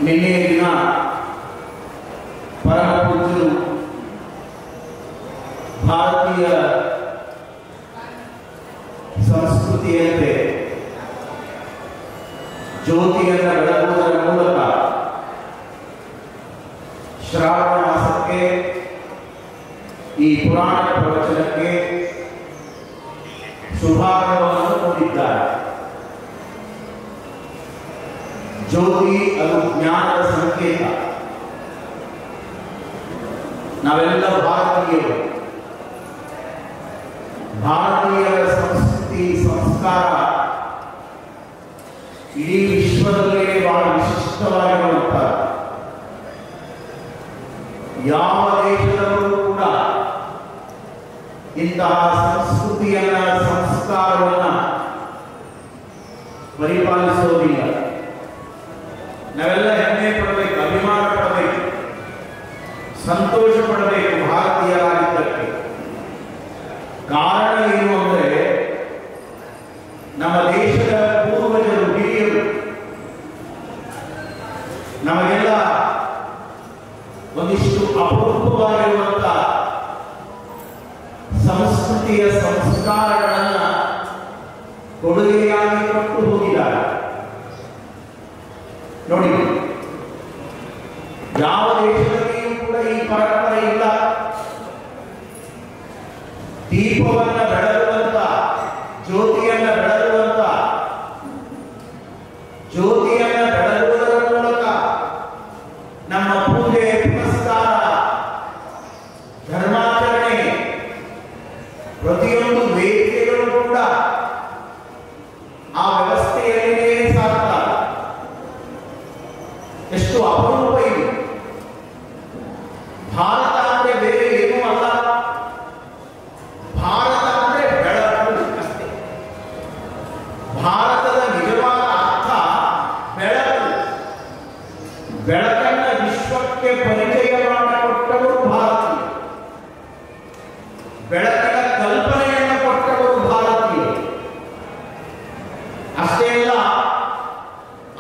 ನಿನ್ನೆ ದಿನ ಪರಮ ಪೂಜ್ಯರು ಭಾರತೀಯ ಸಂಸ್ಕೃತಿಯಂತೆ ಜ್ಯೋತಿಯನ್ನು ಬೆಳಗುವುದರ ಮೂಲಕ ಶ್ರಾವಣ ಮಾಸಕ್ಕೆ ಈ ಪುರಾಣ ಪ್ರವಚನಕ್ಕೆ ಶುಭಾರಂಭವನ್ನು ಕೊಟ್ಟಿದ್ದಾರೆ. ಜ್ಯೋತಿ ಅದು ಜ್ಞಾನದ ಸಂಕೇತ. ನಾವೆಲ್ಲ ಭಾರತೀಯರು. ಭಾರತೀಯರ ಸಂಸ್ಕೃತಿ ಸಂಸ್ಕಾರ ಇಡೀ ವಿಶ್ವದಲ್ಲೇ ಬಹಳ ವಿಶಿಷ್ಟವಾಗಿರುವಂತಹ, ಯಾವ ದೇಶದಲ್ಲೂ ಕೂಡ ಇಂತಹ ಸಂಸ್ಕೃತಿಯನ್ನ ಸಂಸ್ಕಾರವನ್ನ ಪರಿಪಾಲಿಸೋದಿಲ್ಲ. ನಾವೆಲ್ಲ ಹೆಮ್ಮೆ ಪಡಬೇಕು, ಅಭಿಮಾನ ಪಡಬೇಕು, ಸಂತೋಷ ಪಡಬೇಕು ಭಾರತೀಯರಾಗಿದ್ದಕ್ಕೆ. ಕಾರಣ ಏನು ಅಂದರೆ, ನಮ್ಮ ದೇಶದ ಪೂರ್ವಜರು ಹಿರಿಯರು ನಮಗೆಲ್ಲ ಒಂದಿಷ್ಟು ಅಪರೂಪವಾಗಿರುವಂತಹ ಸಂಸ್ಕೃತಿಯ ಸಂಸ್ಕಾರಗಳನ್ನು ಕೊಡುಗೆಯಾಗಿ ಕೊಟ್ಟು ಹೋಗಿದ್ದಾರೆ. ನೋಡಿ, ಯಾವ ದೇಶದಲ್ಲಿಯೂ ಕೂಡ ಈ ಪರಂಪರೆ ಇಲ್ಲ. ದೀಪವನ್ನ ಬೆಳಗುವಂತ, ಜ್ಯೋತಿಯನ್ನ ಬೆಳಗುವಂತ, ಜ್ಯೋತಿಯನ್ನ ಬೆಳಗುವುದರ ಮೂಲಕ ನಮ್ಮ ಪೂಜೆ ಪುನಸ್ಕಾರ ಧರ್ಮಾಚರಣೆ ಪ್ರತಿಯೊಂದು ವೇದಿಕೆಗಳು ಕೂಡ ಆ ವ್ಯವಸ್ಥೆಯಲ್ಲಿಯೇ ಸಾಕ್ತಾರೆ. ಎಷ್ಟು ಅಪರೂಪ ಇದು. ಭಾರತ ಅಂದ್ರೆ ಬೇರೆ ಏನೂ ಅಲ್ಲ. ಭಾರತ ಅಂದ್ರೆ ಬೆಳಕು ಅಷ್ಟೇ. ಭಾರತದ ನಿಜವಾದ ಅರ್ಥ ಬೆಳಕು. ಬೆಳಕನ್ನ ವಿಶ್ವಕ್ಕೆ ಪರಿಚಯ ಮಾಡಿಕೊಟ್ಟವರು ಭಾರತೀಯರು. ಬೆಳಕಿನ ಕಲ್ಪನೆಯನ್ನು ಕೊಟ್ಟವರು ಭಾರತೀಯರು. ಅಷ್ಟೇ ಅಲ್ಲ,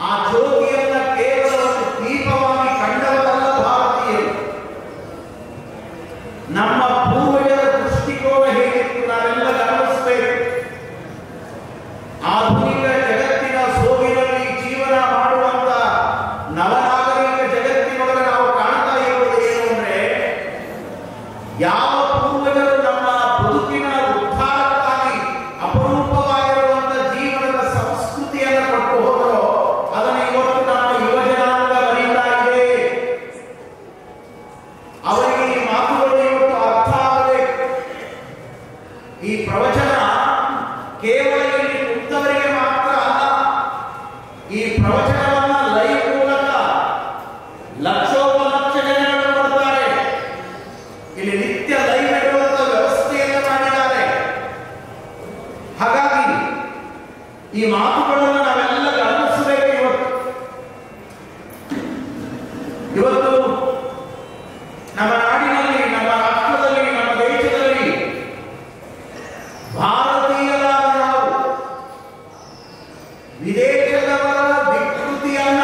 ಆ ಜ್ಯೋತಿಯನ್ನ ಕೇವಲ ಒಂದು ದೀಪವಾಗಿ ಕಂಡವರಲ್ಲ ಭಾರತೀಯರು. ನಮ್ಮ ಪೂರ್ವಜರ ದೃಷ್ಟಿಕೋನ ಹೇಗಿತ್ತು ನಾವೆಲ್ಲ ಗಮನಿಸಬೇಕು. ಆಧುನಿಕ ಜಗತ್ತಿನ ಸೋಗಿನಲ್ಲಿ ಜೀವನ ಮಾಡುವಂತ ನವನಾಗರಿಕ ಜಗತ್ತಿನೊಳಗೆ ನಾವು ಕಾಣ್ತಾ ಇರುವುದು ಏನು ಅಂದ್ರೆ, ಯಾವ ಪೂರ್ವಜರು ನಮ್ಮ ಬದುಕಿನ ಉದ್ಧಾರಕ್ಕಾಗಿ ಅಪರೂಪವಾಗಿರುವಂತ ಜೀವನದ ಸಂಸ್ಕೃತಿಯನ್ನು ಕೊಟ್ಟು ಹೋದರೋ ಅದನ್ನು ಇವತ್ತು ನಮ್ಮ ಯುವಜನಾಂಗ ಬರೀತಾ ಇದೆ. ಅವರಿಗೆ ಈ ಮಾತುಗಳು ಇವತ್ತು ಅರ್ಥ ಆಗಬೇಕು. ಈ ಪ್ರವಚನ ಕೇವಲ ಇಲ್ಲಿ ಕುಂತವರಿಗೆ ಮಾತ್ರ ಅಲ್ಲ. ಈ ಪ್ರವಚನವನ್ನ ಲೈವ್ ಮೂಲಕ ಲಕ್ಷೋಪಲಕ್ಷ ಜನಗಳು ನೋಡ್ತಾರೆ. ಇಲ್ಲಿ ನಿತ್ಯ ಲೈವ್ ಇರುವಂತ ವ್ಯವಸ್ಥೆಯನ್ನು ಮಾಡಿದ್ದಾರೆ. ಹಾಗಾಗಿ ಈ ಮಾತುಗಳನ್ನು ನಾವೆಲ್ಲ ಗಮನಿಸಬೇಕು. ಇವತ್ತು ನಮ್ಮ ನಾಡಿನಲ್ಲಿ, ನಮ್ಮ ರಾಷ್ಟ್ರದಲ್ಲಿ, ನಮ್ಮ ದೇಶದಲ್ಲಿ ಭಾರತೀಯರಾದ ನಾವು ವಿದೇಶದವರ ವಿಕೃತಿಯನ್ನ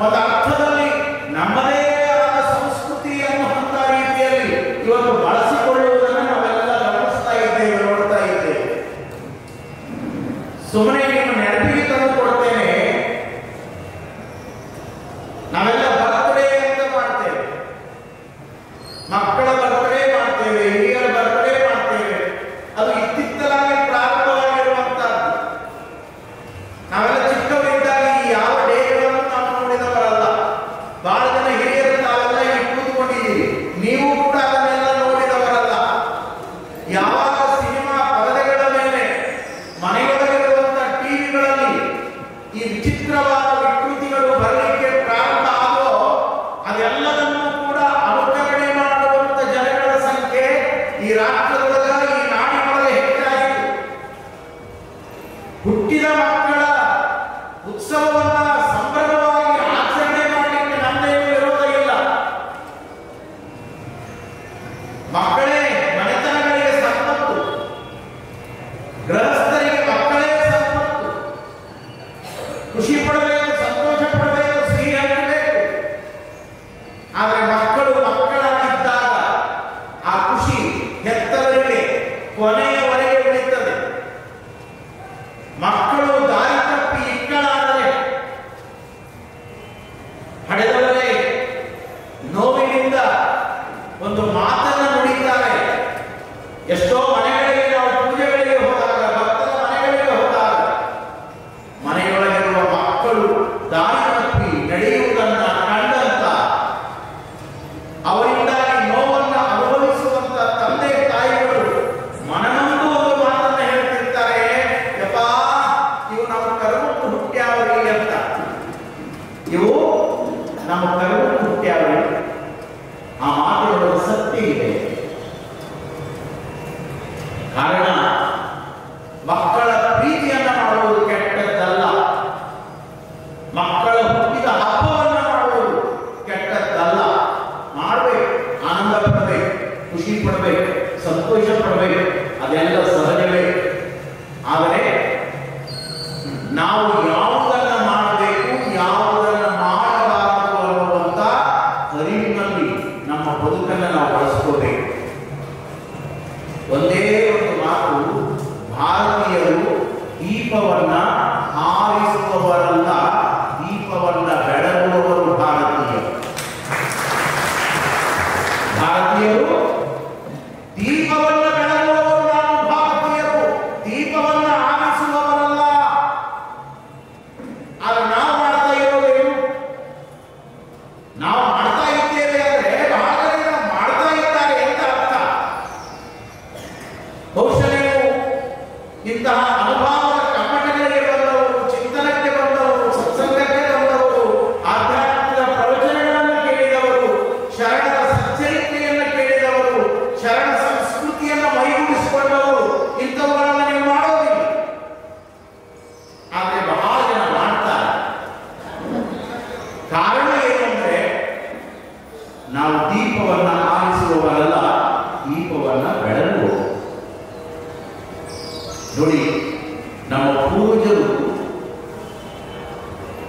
ಒಂದು ಅರ್ಥದಲ್ಲಿ ನಮ್ಮದೇ ಆದ ಸಂಸ್ಕೃತಿ ಅನ್ನುವಂತ ರೀತಿಯಲ್ಲಿ ಇವತ್ತು ಬಳಸಿಕೊಳ್ಳುವುದನ್ನು ನಾವೆಲ್ಲ ಗಮನಿಸ್ತಾ ಇದ್ದೇವೆ, ನೋಡ್ತಾ ಇದ್ದೇವೆ. ಸುಮ್ಮನೆ ನಿಮ್ಮ ನೆನಪಿಗೆ ತಂದು ಕೊಡ್ತೇನೆ. ನಾವೆಲ್ಲ ಬರ್ತ್ಡೇ ಅಂತ ಮಾಡ್ತೇವೆ, ಮಕ್ಕಳ ಬರ್ತ್ಡೇ ಮಾಡ್ತೇವೆ, ಹಿರಿಯರ ಬರ್ತ್ಡೇ ಮಾಡ್ತೇವೆ. ಅದು ಇತ್ತಿತ್ತಲಾಗಿ ಪ್ರಾರಂಭವಾಗಿರುವಂತಹದ್ದು. ನಾವೆಲ್ಲ ಚಿಕ್ಕವರಿದ್ದಾಗ ಈ ಯಾವ ಡೇಗಳನ್ನು ನಾವು ನೋಡಿದವರಲ್ಲ. ಬಹಳ ಜನ ಹಿರಿಯರು ತಾವೆಲ್ಲ ಇಲ್ಲಿ ಕೂತ್ಕೊಂಡಿದ್ದೀರಿ, ನೀವು ಕೂಡ ಅದನ್ನೆಲ್ಲ ನೋಡಿದವರಲ್ಲ. ಯಾವಾಗ ಸಿನಿಮಾ ಪರದೆಗಳ ಮೇಲೆ, ಮನೆಯೊಳಗಿರುವಂತ ಟಿವಿಗಳಲ್ಲಿ ಈ ವಿಚಿತ್ರವಾದ ವಿಕೃತಿಗಳು ಬರಲಿಕ್ಕೆ ಪ್ರಾರಂಭ ಆದೋ ಅದೆಲ್ಲದನ್ನು ಕೂಡ ಅನುಕರಣೆ ಮಾಡುವಂತ ಜನಗಳ ಸಂಖ್ಯೆ ಈ ರಾಷ್ಟ್ರದೊಳಗ, ಈ ನಾಡಿನೊಳಗೆ ಹೆಚ್ಚಾಯಿತು. ಹುಟ್ಟಿದ ಮಕ್ಕಳ ಉತ್ಸವವನ್ನ ಸಂಭ್ರಮವಾಗಿ ಆಚರಣೆ ಮಾಡಲಿಕ್ಕೆ ನಮ್ದೇನು ವಿರೋಧ ಇಲ್ಲ. ಮಕ್ಕಳೇ ಮನೆತನಗಳಿಗೆ ಸಂಪತ್ತು, ಗೃಹಸ್ಥರಿಗೆ ಮಕ್ಕಳೇ ಸಂಪತ್ತು. ನಾವು ಯಾವುದನ್ನ ಮಾಡಬೇಕು, ಯಾವುದನ್ನ ಮಾಡಬಾರದು ಅನ್ನುವಂಥ ಅರಿವಿನಲ್ಲಿ ನಮ್ಮ ಬದುಕನ್ನು ನಾವು ಬಳಸ್ಕೋಬೇಕು. ಒಂದೇ ಒಂದು ಮಾತು, ಭಾರತೀಯರು ದೀಪವನ್ನ ಹಾರಿಸುವವರಲ್ಲ, ದೀಪವನ್ನ ಬೆಳಗುವವರು ಭಾರತೀಯರು. ಭಾರತೀಯರು ದೀಪವನ್ನ ಬೆಳಗುವವರು ನಾವು ಭಾರತೀಯರು, ದೀಪವನ್ನ ಹಾರಿಸುವವರಲ್ಲ. ಆದ್ರೆ ನಾವು ಮಾಡ್ತಾ ಇರೋದೇನು? ನಾವು ಮಾಡ್ತಾ ಇದ್ದೇವೆ ಅಂದ್ರೆ ಬಹಳ ಜನ ಮಾಡ್ತಾ ಇದ್ದಾರೆ ಅಂತ ಅರ್ಥ. ಬಹುಶಃ ನೀವು ಇಂತಹ ಅನುಭವದ ಕಮ್ಮಟಗಳಿಗೆ ಬಂದವರು, ಚಿಂತನಕ್ಕೆ ಬಂದವರು, ಸತ್ಸಂಗಕ್ಕೆ ಬಂದವರು, ಆಧ್ಯಾತ್ಮಿಕ ಪ್ರವಚನಗಳನ್ನು ಕೇಳಿದವರು, ಶರಣರ ಸಚ್ಚರಿತ್ರೆಯನ್ನು ಕೇಳಿದವರು, ಶರಣ ಸಂಸ್ಕೃತಿಯನ್ನು ಮೈಗೂಡಿಸಿಕೊಂಡವರು, ಇಂಥವುಗಳನ್ನು ನೀವು ಮಾಡೋದಿಲ್ಲ. ಆದರೆ ಬಹಳ ಜನ ಮಾಡ್ತಾರೆ. ಕಾರಣ ಏನು ಅಂದ್ರೆ ನಾವು ದೀಪವನ್ನ ಆರಿಸುವವರಲ್ಲ, ದೀಪವನ್ನ ಬೆಳಗುವವರು. ನೋಡಿ, ನಮ್ಮ ಪೂರ್ವಜರು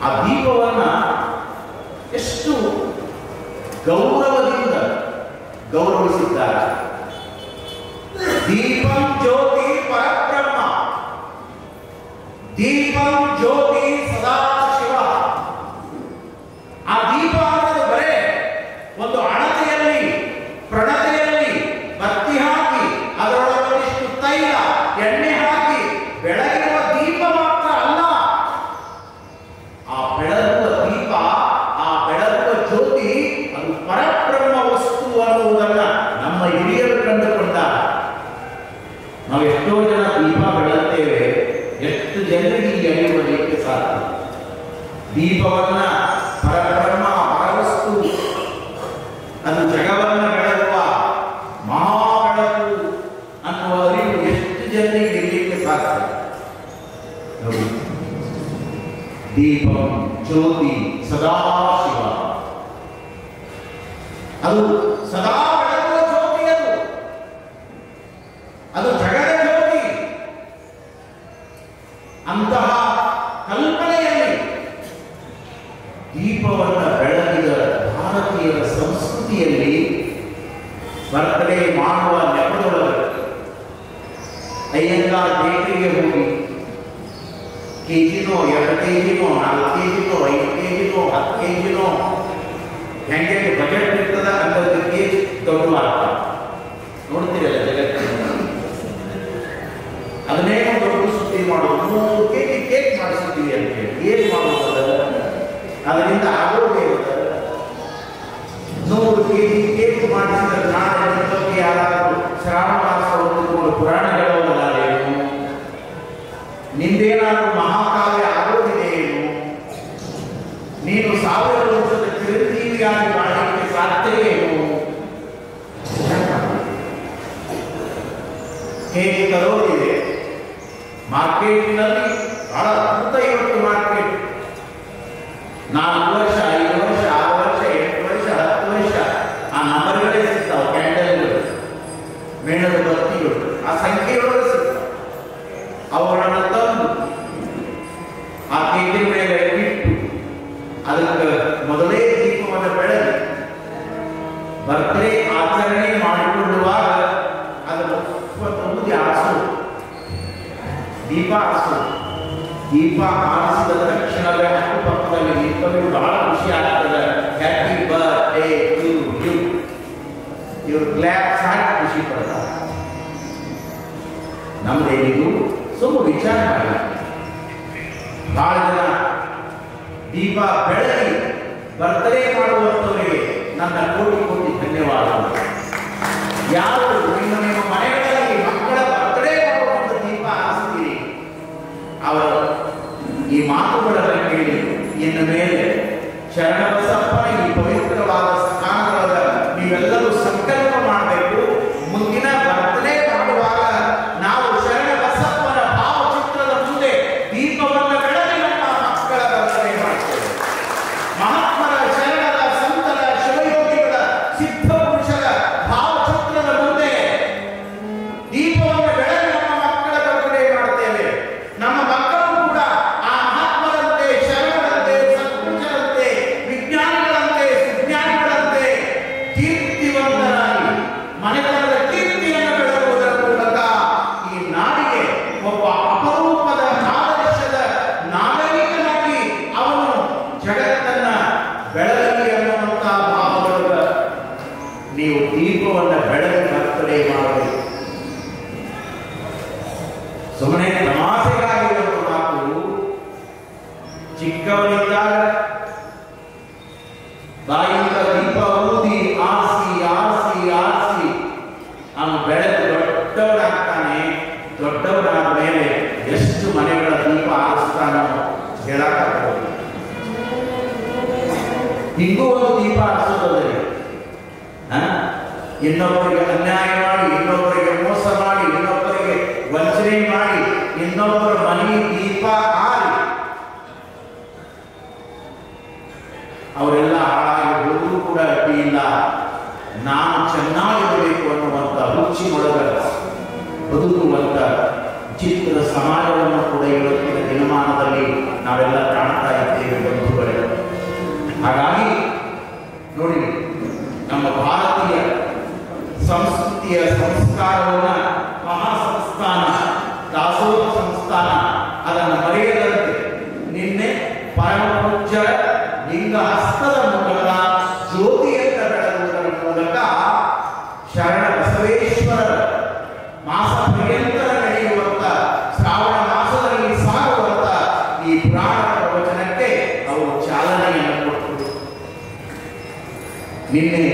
ಆ ದೀಪವನ್ನ ಎಷ್ಟು ಗೌರವದಿಂದ ಗೌರವಿಸಿದ್ದಾರೆ. ದೀಪಂ ಜ್ಯೋತಿ ಪರಬ್ರಹ್ಮ, ದೀಪಂ ಜ್ಯೋತಿ ಸದಾ ಶಿವ. ಆ ದೀಪ ಅನ್ನೋದು ಬರೇ ಒಂದು ಅಣತೆಯಲ್ಲಿ, ಪ್ರಣತೆಯಲ್ಲಿ ಬತ್ತಿ ಹಾಕಿ ಅದರೊಳಗೊಂದಿಷ್ಟು ತೈಲ, ಎಣ್ಣೆ ಹಾಕಿ ಬೆಳಗಿರುವ ದೀಪ ಮಾತ್ರ ಅಲ್ಲ. ಆ ಬೆಳಗುವ ದೀಪ, ಆ ಬೆಳಗುವ ಜ್ಯೋತಿ, ಅದು ಪರಬ್ರಹ್ಮ ವಸ್ತು ಅನ್ನುವುದನ್ನ ನಮ್ಮ ಹಿರಿಯರು ಕಂಡುಕೊಂಡಾಗ ನಾವು ಎಷ್ಟೋ ಜನ ದೀಪ ಬೆಳಗ್ತೇವೆ, ಎಷ್ಟು ಜನರಿಗೆ ಈ ಅರಿವಲಿಕ್ಕೆ ಸಾಧ್ಯ? ದೀಪವನ್ನ ಪರಬ್ರಹ್ಮ, ಪರವಸ್ತು, ಅದು ಜಗವನ್ನ ಬೆಳಗುವ ಮಹಾಬೆಳಕು ಅನ್ನುವ ಅರಿವು ಎಷ್ಟು ಜನರಿಗೆ ಇರಲಿಕ್ಕೆ ಸಾಧ್ಯ? ನೋಡಿ, ದೀಪಂ ಜ್ಯೋತಿ ಸದಾ ಶಿವ, ಅದು ಸದಾ ಬೆಳಗುವ ಜ್ಯೋತಿ, ಅದು ಜಗದ ಜ್ಯೋತಿ. ಅಂತಹ ಕಲ್ಪನೆಯಲ್ಲಿ ದೀಪವನ್ನ ಬೆಳಗಿದ ಭಾರತೀಯರ ಸಂಸ್ಕೃತಿಯಲ್ಲಿ ಬರ್ತ್ಡೇ ಮಾಡುವ ನೆಪದೊಳಗೆ ಅಯ್ಯಂಗಾರ್ ಬೇಕರಿಗೆ ಹೋಗಿ ಕೆಜಿನೋ, 2 ಕೆಜಿನೋ, 4 ಕೆಜಿನೋ, 5 ಕೆಜಿನೋ, 10 ಕೆಜಿನೋ, ಹೆಂಗೆ ಬಜೆಟ್ ಇರ್ತದ ಅಂಥದ್ದು ಕೇಜ್ ದೊಡ್ಡ ಆಗ್ತದೆ. ನೋಡ್ತೀರಲ್ಲ ಜಗತ್ತಿನ, ಅದನ್ನೇ ದೊಡ್ಡ ಸುದ್ದಿ ಮಾಡೋದು. 3 ಕೆಜಿ ಕೇಕ್ ಮಾಡಿಸಿದ್ದೀವಿ ಅಂತ ಹೇಳಿ ಏನ್ ಮಾಡೋದು? ಅದರಿಂದ ಆಗೋದೇ 100 ಕೆಜಿ ಕೇಕ್ ಮಾಡಿಸಿದ ನಾಳೆ ಬಗ್ಗೆ ಯಾರಾದರೂ ಶ್ರಾವಣ ಮಾಸ ಹೊಂದಿಕೊಂಡು ಪುರಾಣ ಹೇಳೋದಲ್ಲ ಏನು? ನಿಂದೇನಾದ್ರೂ ಮಹಾಕಾವ್ಯ ಆಗೋದಿದೆ ಏನು? ನೀನು 1000 ವರ್ಷದ ಚಿರಂಜೀವಿಯಾಗಿ ಮಾಡಲಿಕ್ಕೆ ಸಾಧ್ಯ ಏನು? ಹೇಗೆ ತರೋದಿದೆ ಮಾರ್ಕೆಟ್ನಲ್ಲಿ ಬಹಳ ಅದ್ಭುತ. ಇವತ್ತು ಮಾರ್ಕೆಟ್ 4 ವರ್ಷ, 5 ವರ್ಷ, 6 ವರ್ಷ, 8 ವರ್ಷ, 10 ವರ್ಷ ಆ ನಂಬರ್ಗಳೇ ಸಿಗ್ತಾವೆ. ಕ್ಯಾಂಡಲ್ಗಳು, ಮೇಣದ ಬತ್ತಿಗಳು ಆ ಸಂಖ್ಯೆಗಳು ಸಿಗ್ತಾವೆ. ಅವುಗಳನ್ನು ತಂದು ಆ ಕೇಕಿನ ಮೇಲೆ ಇಟ್ಟು ಅದಕ್ಕೆ ಮೊದಲೇ ದೀಪವನ್ನು ಬೆಳಗಿ ಬರ್ತ್ಡೇ ಆಚರಣೆ ಮಾಡಿಕೊಳ್ಳುವಾಗ ಅದನ್ನು ಊದಿ ಆರಿಸು, ದೀಪ ಆರಿಸು. ದೀಪ ಆರಿಸಿದ ತಕ್ಷಣವೇ ಅಕ್ಕಪಕ್ಕದಲ್ಲಿ ನಿಂತವರಿಗೆ ಬಹಳ ಖುಷಿ ಆಗ್ತದೆ. Happy birthday to you. ಇವರು ಕ್ಲಾಪ್ಸ್ ಹಾಕಿ ಖುಷಿ ಪಡ್ತಾರೆ. ನಮ್ದೇನಿದು ಸ್ವಲ್ಪ ವಿಚಾರ ಮಾಡಿ. ಬಹಳ ಜನ ದೀಪ ಬೆಳಗಿ ಬರ್ತ್ಡೇ ಮಾಡುವಂಥವರಿಗೆ ನನ್ನ ಕೋಟಿ ಕೋಟಿ ಧನ್ಯವಾದಗಳು. ಯಾರು ನಿಮ್ಮ ಮನೆಗಳಲ್ಲಿ ಮಕ್ಕಳ ಬರ್ತ್ಡೇ ಮಾಡುವಂಥ ದೀಪ ಆರಿಸ್ತೀರಿ, ಅವರು ಈ ಮಾತುಗಳನ್ನು ಕೇಳಿ ಇನ್ನು ಮೇಲೆ ಶರಣಬಸಪ್ಪನ ಈ ಪವಿತ್ರವಾದ ಸ್ಥಾನದೊಳಗೆ ನೀವೆಲ್ಲರೂ ಸಂಕಲ್ಪ ಮಾಡಬೇಕು. ಮುಂದಿನ ಬರ್ತ್ಡೇ ಮಾಡುವಾಗ ನಾವು ಶರಣಬಸಪ್ಪನ ಭಾವಚಿತ್ರದ ಮುಂದೆ ದೀಪವನ್ನು ಬೆಳಗಿ ನಮ್ಮ ಮಕ್ಕಳ ಬರ್ತ್ಡೇ ಮಾಡ್ತೇವೆ. ಮಹಾತ್ಮರ, ಶರಣರ, ಸಂತರ, ಶಿವಯೋಗಿಗಳ, ಸಿದ್ಧ ಪುರುಷರ ಭಾವಚಿತ್ರದ ಮುಂದೆ ದೀಪವನ್ನು ಬೆಳಗಿ ನಮ್ಮ ಮಕ್ಕಳ ಬರ್ತ್ಡೇ ಮಾಡ್ತೇವೆ. ನಮ್ಮ ಮಕ್ಕಳು ಕೂಡ ಆ ಹಿಂಗೂ ಒಂದು ದೀಪ ಹರಿಸೋದಲ್ಲ. ಇನ್ನೊಬ್ಬರಿಗೆ ಅನ್ಯಾಯ ಮಾಡಿ, ಇನ್ನೊಬ್ಬರಿಗೆ ಮೋಸ ಮಾಡಿ, ಇನ್ನೊಬ್ಬರಿಗೆ ವಂಚನೆ ಮಾಡಿ, ಇನ್ನೊಬ್ಬರ ಮನೆ ದೀಪ ಆರಿ ಅವರೆಲ್ಲ ಹಾಳಾಗಿ ಹೋದರೂ ಕೂಡ ಅಡ್ಡಿ ಇಲ್ಲ, ನಾನು ಚೆನ್ನಾಗಿರಬೇಕು ಅನ್ನುವಂಥ ರುಚಿ ಒಳಗ ಬದುಕುವಂಥ ಚಿತ್ರದ ಸಮಾಜವನ್ನು ಕೂಡ ಇವತ್ತಿನ ದಿನಮಾನದಲ್ಲಿ ನಾವೆಲ್ಲ ಕಾಣ್ತಾ ಇದ್ದೇವೆ ಬಂಧುಗಳೇ. ಹಾಗಾಗಿ ನೋಡಿ, ನಮ್ಮ ಭಾರತೀಯ ಸಂಸ್ಕೃತಿಯ ಸಂಸ್ಕಾರವನ್ನ ಮಹಾಸಂಸ್ಥಾನ, ದಾಸೋಹ ಸಂಸ್ಥಾನ ಅದನ್ನು ಮರೆಯದಂತೆ ನಿನ್ನೆ ಪರಮಪೂಜ್ಯ ಲಿಂಗಹಸ್ತದ ಮೂಲಕ ಜ್ಯೋತಿಯಿಂದ ಬೆಳಗುವುದರ ಮೂಲಕ ಶರಣ ಬಸವೇಶ್ವರರ ಮಾಸ ಪರ್ಯಂತರ ನಡೆಯುವಂತ ಶ್ರಾವಣ ಮಾಸದಲ್ಲಿ ಸಾಗುವಂತ ಈ ಪುರಾಣ ಪ್ರವಚನಕ್ಕೆ ಅವರು ಚಾಲನೆಯನ್ನು ಕೊಟ್ಟರು. ನಿನ್ನೆ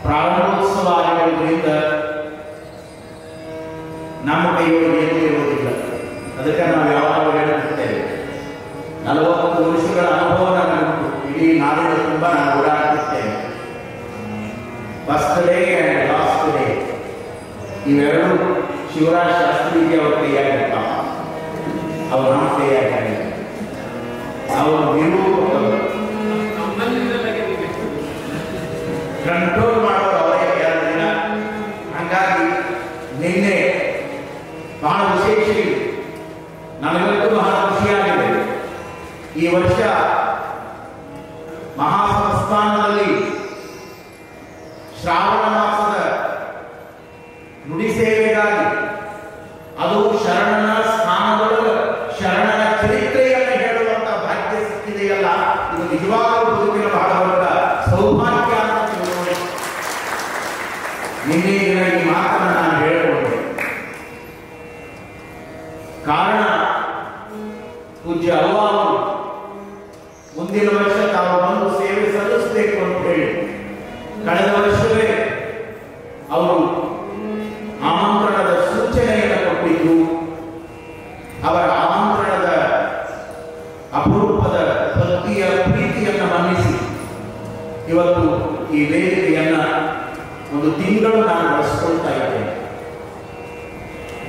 ಪ್ರಾರಂಭೋತ್ಸವ ಆಗಿರುವುದರಿಂದ ನಮ್ಮ ಕೈಯಲ್ಲಿ ಏನೂ ಇರುವುದಿಲ್ಲ. ಅದಕ್ಕೆ ನಾವು ಯಾವಾಗಲೂ ಹೇಳುತ್ತೇವೆ, 40 ವರ್ಷಗಳ ಅನುಭವ ನನಗುಂಟು. ಇಡೀ ನಾಡಿನ ತುಂಬ ನಾನು ಓಡಾಡುತ್ತೇನೆ. First day and last day ಇವೆರಡು ಶಿವರಾಜ್ ಶಾಸ್ತ್ರಿಗೆ ಅವರ ಕೈಯಾಗಿರ್ತಾವ, ಅವರು ನಮ್ಮ ಕೈಯಾಗಿಲ್ಲ. ಅವರು ನಿರೂಪಕರು, ಕಂಟ್ರೋಲ್ ಮಾಡೋರು ಅವರೇ 2 ದಿನ. ಹಾಗಾಗಿ ನಿನ್ನೆ ಬಹಳ ವಿಶೇಷ ಇದೆ, ನನಗಂತೂ ಬಹಳ ಖುಷಿಯಾಗಿದೆ. ಈ ವರ್ಷ ಮಹಾಸಂಸ್ಥಾನದಲ್ಲಿ ಶ್ರಾವಣ ಮಾಸದ ನುಡಿ ಸೇವೆಗಾಗಿ, ಅದು ಶರಣನ ಸ್ಥಾನದೊಳಗೆ ಶರಣನ ಚರಿತ್ರೆಯನ್ನು ಹೇಳುವಂತ ಭಾಗ್ಯ ಸಿಕ್ಕಿದೆಯಲ್ಲ, ಇದು ನಿಜವಾಗಲೂ ಬದುಕಿನ ಬಹಳ ದೊಡ್ಡ ಸೌಭಾಗ್ಯ ಅಂತ ತಿಳ್ಕೊಳ್ಳಿ. ನಿನ್ನೆ ದಿನ ಈ ಮಾತನ್ನು ನಾನು ಹೇಳಿಕೊಂಡೆ. ಕಾರಣ, ಪೂಜ್ಯ ಅವ್ವ ಅವರು ಮುಂದಿನ ವರ್ಷ ತಾವು ಬಂದು ಸೇವೆ ಸಲ್ಲಿಸಬೇಕು ಅಂತ ಹೇಳಿ ಕಳೆದ ವರ್ಷವೇ ಅವರು ಆಮಂತ್ರಣದ ಸೂಚನೆಯನ್ನು ಕೊಟ್ಟಿದ್ದು. ಅವರ ಆಮಂತ್ರಣದ ಅಪರೂಪದ ಭಕ್ತಿಯ ಪ್ರೀತಿಯನ್ನು ಮನ್ನಿಸಿ ಇವತ್ತು ಈ ವೇದಿಕೆಯನ್ನ 1 ತಿಂಗಳು ನಾನು ಬಳಸಿಕೊಳ್ತಾ ಇದ್ದೇನೆ.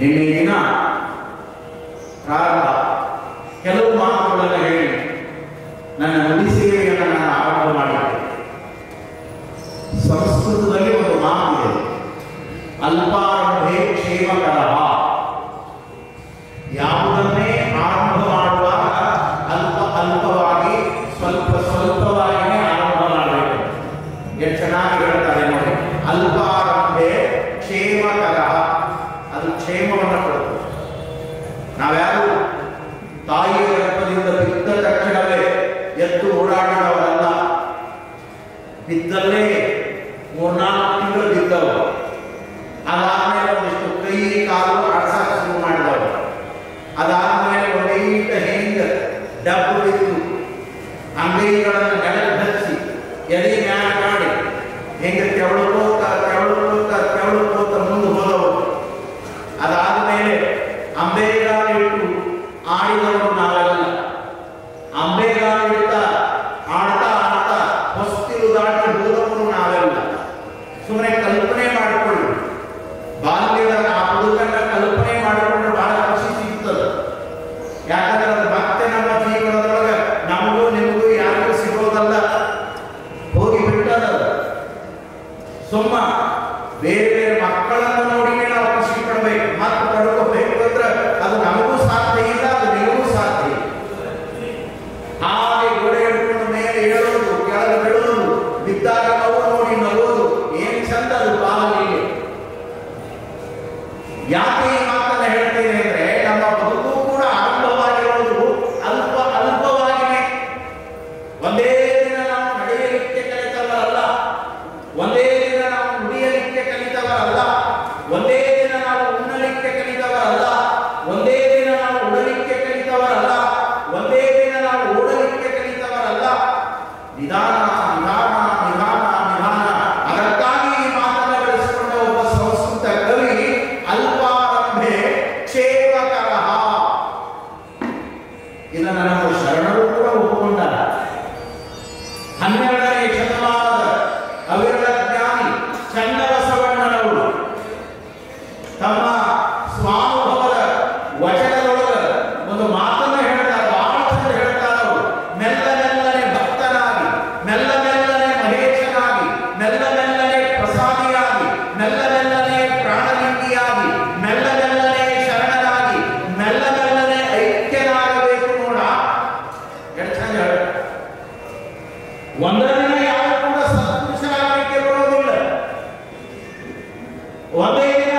ನಿನ್ನೆ ದಿನ ಪ್ರಾರಂಭ ಕೆಲವು ಮಾತುಗಳನ್ನು ಹೇಳಿ ನನ್ನ ನುಡಿ ಸೇವೆಯನ್ನು ನಾನು ಆರಂಭ ಮಾಡಿದ್ದೆ. ಸಂಸ್ಕೃತದಲ್ಲಿ ಒಂದು ಮಾತಿದೆ, ಅಲ್ಪಾರಂಭೆ ಕ್ಷೇಮಕರಃ. ಯಾವುದನ್ನೇ ಆರಂಭ ಮಾಡುವಾಗ ಅಲ್ಪವಾಗಿ ಸ್ವಲ್ಪವಾಗಿಯೇ ಆರಂಭ ಮಾಡಬೇಕು. ಎಷ್ಟು ಚೆನ್ನಾಗಿ ಹೇಳ್ತಾರೆ ನೋಡಿ, ಅಲ್ಪಾರಂಭೆ ಕ್ಷೇಮಕರಃ. ಅದು ಕ್ಷೇಮವನ್ನು ಕೊಡುತ್ತೆ. ನಾವ್ಯಾರು ತಾಯಿಯ ಗರ್ಭದಿಂದ ಬಿದ್ದ ತಕ್ಷಣವೇ ಎದ್ದು ಓಡಾಡಿದವರಲ್ಲ. ಬಿದ್ದಲ್ಲೇ 3-4 ತಿಂಗಳು ಬಿದ್ದವರು, ಅದಾದ್ಮೇಲೆ ಒಂದಿಷ್ಟು ಕೈ ಕಾಲು ಆಡ್ಸಕ್ಕೆ ಶುರು ಮಾಡಿದವರು, ಅದಾದ್ಮೇಲೆ ಒಂದೈಟ ಹೆಂಗ ಡಬ್ಬು ಬಿದ್ದು ಅಂಗೈಗಳನ್ನು ನೆಲಕ್ಕೆ ಹಚ್ಚಿ ಎದೆ ಮ್ಯಾಲ ಮಾಡಿ ಹೆಂಗ ತೆವಳುಕೋತ ಮುಂದೆ ಹೋದವರು. ಅದಾದ್ಮೇಲೆ ಅಂಬೆಗಾಲಿಟ್ಟು ಆಡಿದವರು ನಾವೆಲ್ಲ. ಅಂಬೆಗಾಲಿಟ್ಟ ಆಡ್ತಾ ಹೊಸ್ತಿಲು ದಾಟಿ ಹೋದವರು ನಾವೆಲ್ಲ. ಸುಮ್ಮನೆ ಕಲ್ಪನೆ ಮಾಡಿಕೊಳ್ಳಿ, ಬಾಲ್ಯದ ಆ ಬದುಕನ್ನ ಕಲ್ಪನೆ ಮಾಡಿಕೊಂಡ್ರೆ ಬಹಳ ಖುಷಿ ಸಿಗ್ತದೆ. ಯಾಕಂದ್ರೆ ಅದು ಮತ್ತೆ ನಮ್ಮ ಜೀವನದೊಳಗೆ ನಮಗೂ ನಿಮಗೂ ಯಾರಿಗೂ ಸಿಗೋದಲ್ಲ, ಹೋಗಿ ಬಿಟ್ಟದ. ಸುಮ್ಮ ಬೇರೆ ಬೇರೆ ಮಕ್ಕಳನ್ನು ನೋಡಿನೇ ನಾವು ಖುಷಿ ಪಡಬೇಕು, ಮತ್ತೆ ಪಡ್ಕೋಬೇಕು ಅಂದ್ರೆ ಅದು ನಮಗೂ ಸಾಧ್ಯ ಇಲ್ಲ, ಅದು ನಿಮಗೂ ಸಾಧ್ಯ ಇಲ್ಲ. ಹಾಗೆ ಗೋಡೆ ಹಿಡ್ಕೊಂಡು ಮೇಲೆ ಏಳೋದು, ಕೆಳಗೆ ಬಿಡೋದು, ಬಿದ್ದಾಗ ನೋವು ನೋಡಿ ನಗೋದು, ಏನ್ ಚಂದ ಅದು ಬಾಲಲೀಲೆ. ಯಾಕೆ ಈ ಮಾತನ್ನ ಹೇಳ್ತೇನೆ ಅಂದ್ರೆ, ನಮ್ಮ ಬದುಕು ಕೂಡ ಆರಂಭವಾಗಿರೋದು ಅಲ್ಪವಾಗಿನೇ. ಒಂದೇ ದಿನ ನಾವು ನಡೆಯಲಿಕ್ಕೆ ಕಲಿತವರಲ್ಲ, ಒಂದೇ ದಿನ ನಾವು ನುಡಿಯಲಿಕ್ಕೆ ಕಲಿತವರಲ್ಲ, ಒಂದೇ ದಿನ ನಾವು ಉಣ್ಣಲಿಕ್ಕೆ ಕಲಿತವರಲ್ಲ, ಒಂದೇ ದಿನ ನಾವು ಉಡಲಿಕ್ಕೆ ಕಲಿತವರಲ್ಲ, ಒಂದೇ ದಿನ ನಾವು ಓಡಲಿಕ್ಕೆ ಕಲಿತವರಲ್ಲ. ನಿಧಾನ ನಿಧಾನ ನಿಧಾನ ನಿಧಾನ. ಅದಕ್ಕಾಗಿ ಈ ಮಾತನ್ನ ಬೆಳೆಸಿಕೊಂಡ ಒಬ್ಬ ಸಂಸ್ಕೃತ ಕವಿ ಅಲ್ಪಾರಂಭೆ ಕ್ಷೇಮಕರಃ. ಇದನ್ನು ನಮ್ಮ ಶರಣರು ಕೂಡ ಒಪ್ಪಿಕೊಂಡಾರ. 12 ಒಂದು ಮಾತನ್ನ ಹೇಳ್ತಾರೆ, ಬಹಳ ಚಂದ ಹೇಳ್ತಾರೆ ಅವರು. ಮೆಲ್ಲ ಮೆಲ್ಲನೆ ಭಕ್ತನಾಗಿ, ಮೆಲ್ಲ ಮೆಲ್ಲನೆ ಮಹೇಶನಾಗಿ, ಮೆಲ್ಲ ಮೆಲ್ಲನೆ ಪ್ರಸಾದಿಯಾಗಿ, ಮೆಲ್ಲ ಮೆಲ್ಲನೆ ಪ್ರಾಣಲಿಂಗಿಯಾಗಿ, ಮೆಲ್ಲ ಮೆಲ್ಲನೆ ಶರಣನಾಗಿ, ಮೆಲ್ಲ ಮೆಲ್ಲನೆ ಐಕ್ಯನಾಗಬೇಕು. ನೋಡ ಎಷ್ಟು ಚಂದ ಹೇಳ. ಒಂದರ ದಿನ ಯಾರು ಕೂಡ ಸತ್ಪುರುಷರಾಗಲಿಕ್ಕೆ ಬರೋದಿಲ್ಲ. ಒಂದೇ ದಿನ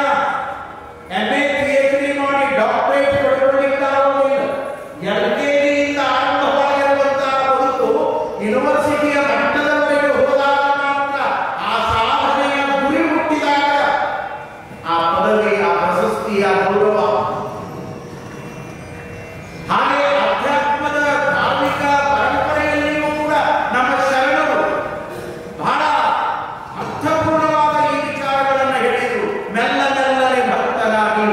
MA PhD ಮಾಡಿ ಡಾಕ್ಟರೇಟ್ ಪಡೆದುಕೊಳ್ಳಿಕ್ಕಾಗುವುದಿಲ್ಲ. LKGಯಿಂದ ಆರಂಭವಾಗಿರುವಂತಹ ಬದುಕು ಯೂನಿವರ್ಸಿಟಿಯ ಮಟ್ಟದವರೆಗೆ ಹೋದಾಗ ಮಾತ್ರ, ಆ ಸಾಧನೆಯ ಗುರಿ ಮುಟ್ಟಿದಾಗ ಆ ಪದವಿ, ಆ ಪ್ರಶಸ್ತಿ, ಆ ಗೌರವ. ಹಾಗೆ ಅಧ್ಯಾತ್ಮದ ಧಾರ್ಮಿಕ ಪರಂಪರೆಯಲ್ಲಿಯೂ ಕೂಡ ನಮ್ಮ ಶರಣರು ಬಹಳ ಅರ್ಥಪೂರ್ಣವಾದ ಈ ವಿಚಾರಗಳನ್ನು ಹೇಳಿದರು. ಮೆಲ್ಲ ಮೆಲ್ಲನೆ ಭಕ್ತನಾಗಿ.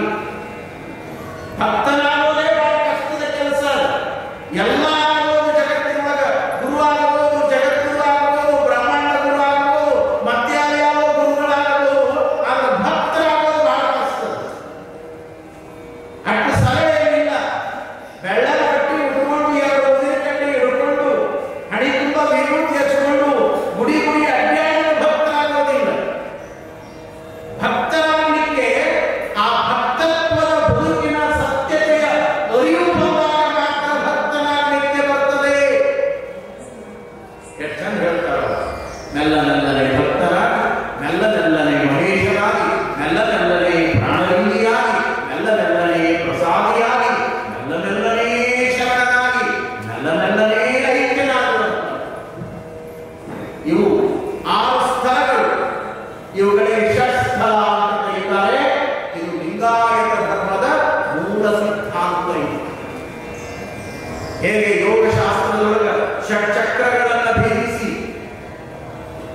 ಭಕ್ತನಾಗೋದೇ ಬಹಳ ಕಷ್ಟದ ಕೆಲಸ. ಎಲ್ಲ ಆಗೋದು ಜಗತ್ತಿನೊಳಗ, ಗುರು ಆಗೋದು, ಜಗದ್ಗುರು ಆಗೋದು, ಬ್ರಹ್ಮಾಂಡ ಗುರು ಆಗೋದು, ಮಧ್ಯಾಹ್ನ ಗುರುಗಳಾಗೋದು, ಆದ್ರೆ ಭಕ್ತರಾಗೋದು ಬಹಳ ಕಷ್ಟ. ಅಷ್ಟು ಸರಳ ಏನಿಲ್ಲ. ಬೆಳ್ಳದ ಕಟ್ಟಿ ಉಟ್ಕೊಂಡು, ಎರಡು ಉದಿರ ಕಟ್ಟಿ ಹಿಡ್ಕೊಂಡು, ಹಣಿ ತುಂಬ ವಿಭೂತಿ ಹಚ್ಕೊಂಡು ಗುಡಿ ಗುಡಿ ಅಡ್ಡಾಡಿದ ಭಕ್ತರಾಗೋದಿಲ್ಲ. ಭಕ್ತರಾಗಲಿಕ್ಕೆ ಆ ಭಕ್ತತ್ವದ ಬದುಕಿನ ಸತ್ಯತೆಯ ಅರಿವು ಬಂದಾಗ ಮಾತ್ರ ಭಕ್ತನಾಗಲಿಕ್ಕೆ ಬರ್ತದೆ. ಎಷ್ಟು ಚಂದ ಹೇಳ್ತಾರೆ. ಮೆಲ್ಲ ಮೆಲ್ಲನೆ ಭಕ್ತರಾಗಿ, ಮೆಲ್ಲ ಮೆಲ್ಲನೆ ಮಹೇಶರಾಗಿ, ಮೆಲ್ಲ ಮೆಲ್ಲನೆ ಪ್ರಾಣಲಿಂಗಿಯಾಗಿ, ಮೆಲ್ಲ ಮೆಲ್ಲನೆ ಪ್ರಸಾದಿಯಾಗಿ, ಮೆಲ್ಲ ಮೆಲ್ಲನೆ ಶರಣನಾಗಿ, ಮೆಲ್ಲ ಮೆಲ್ಲನೆ ಐಕ್ಯನಾಗುವಂತ ಇವು 6 ಸ್ಥಳಗಳು. ಇವುಗಳೇ ಷಟ್ಸ್ಥಳ ಅಂತ ಕರೀತಾರೆ. ಇದು ಲಿಂಗಾಯತ ಧರ್ಮದ ಮೂಲ ಸಿದ್ಧಾಂತ. ಇದು ಹೇಗೆ ಯೋಗಶಾಸ್ತ್ರದೊಳಗ ಷಟ್ಚಕ್ರಗಳನ್ನು ಭೇದಿಸಿ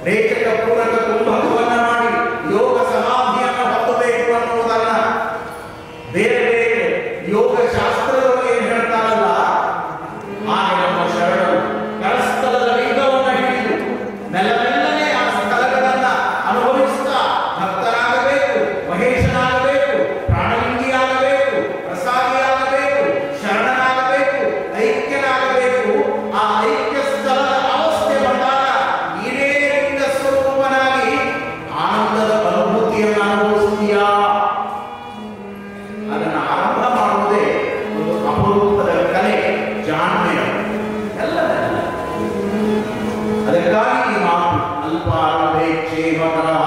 ರೇಚಕ ಪೂರಕ ಕುಂಭಕವನ್ನ ಮಾಡಿ ಯೋಗ ಸಮಾಧಿಯನ್ನು ಹೊಂದಬೇಕು ಅನ್ನುವುದನ್ನ ಬೇರೆ ಬೇರೆ ಯೋಗಶಾಸ್ತ್ರದೊಳಗೆ ಏನು ಹೇಳ್ತಾರಲ್ಲ, ಹಾಗೆ ನಮ್ಮ ಶರಣರು ಕರಸ್ಥಲದ ಲಿಂಗವನ್ನು ಹಿಡಿದು ಮೆಲ್ಲ ಮೆಲ್ಲನೆ ಆ ಸ್ಥಳಗಳನ್ನ ಅನುಭವಿಸ್ತಾ ಭಕ್ತರಾಗಬೇಕು, ಮಹೇಶನಾಗಬೇಕು, ಪ್ರಾಣಲಿಂಗಿಯಾಗಬೇಕು, ಪ್ರಸಾದಿಯಾಗಬೇಕು, ಶರಣನಾಗಬೇಕು, ಐಕ್ಯನಾಗಬೇಕು. ಆ ಐಕ್ಯ ಸ್ಥಳದ ಅವಸ್ಥೆ ಬಂದಾಗ ಇದೇ ಲಿಂಗ ಸ್ವರೂಪನಾಗಿ ಆನಂದದ ಅನುಭೂತಿಯನ್ನು ಅನುಭವಿಸ್ತೀಯಾ? ಅದನ್ನು ಆರಂಭ ಮಾಡುವುದೇ ಒಂದು ಅಪರೂಪದ ಕಲೆ, ಜಾಣ್ಮೆಯ ಎಲ್ಲದಲ್ಲ. ಅದಕ್ಕಾಗಿ ಈ ಮಾತು ಅಲ್ಪಾರಭೇಕ್ಷೇಮಕರಃ.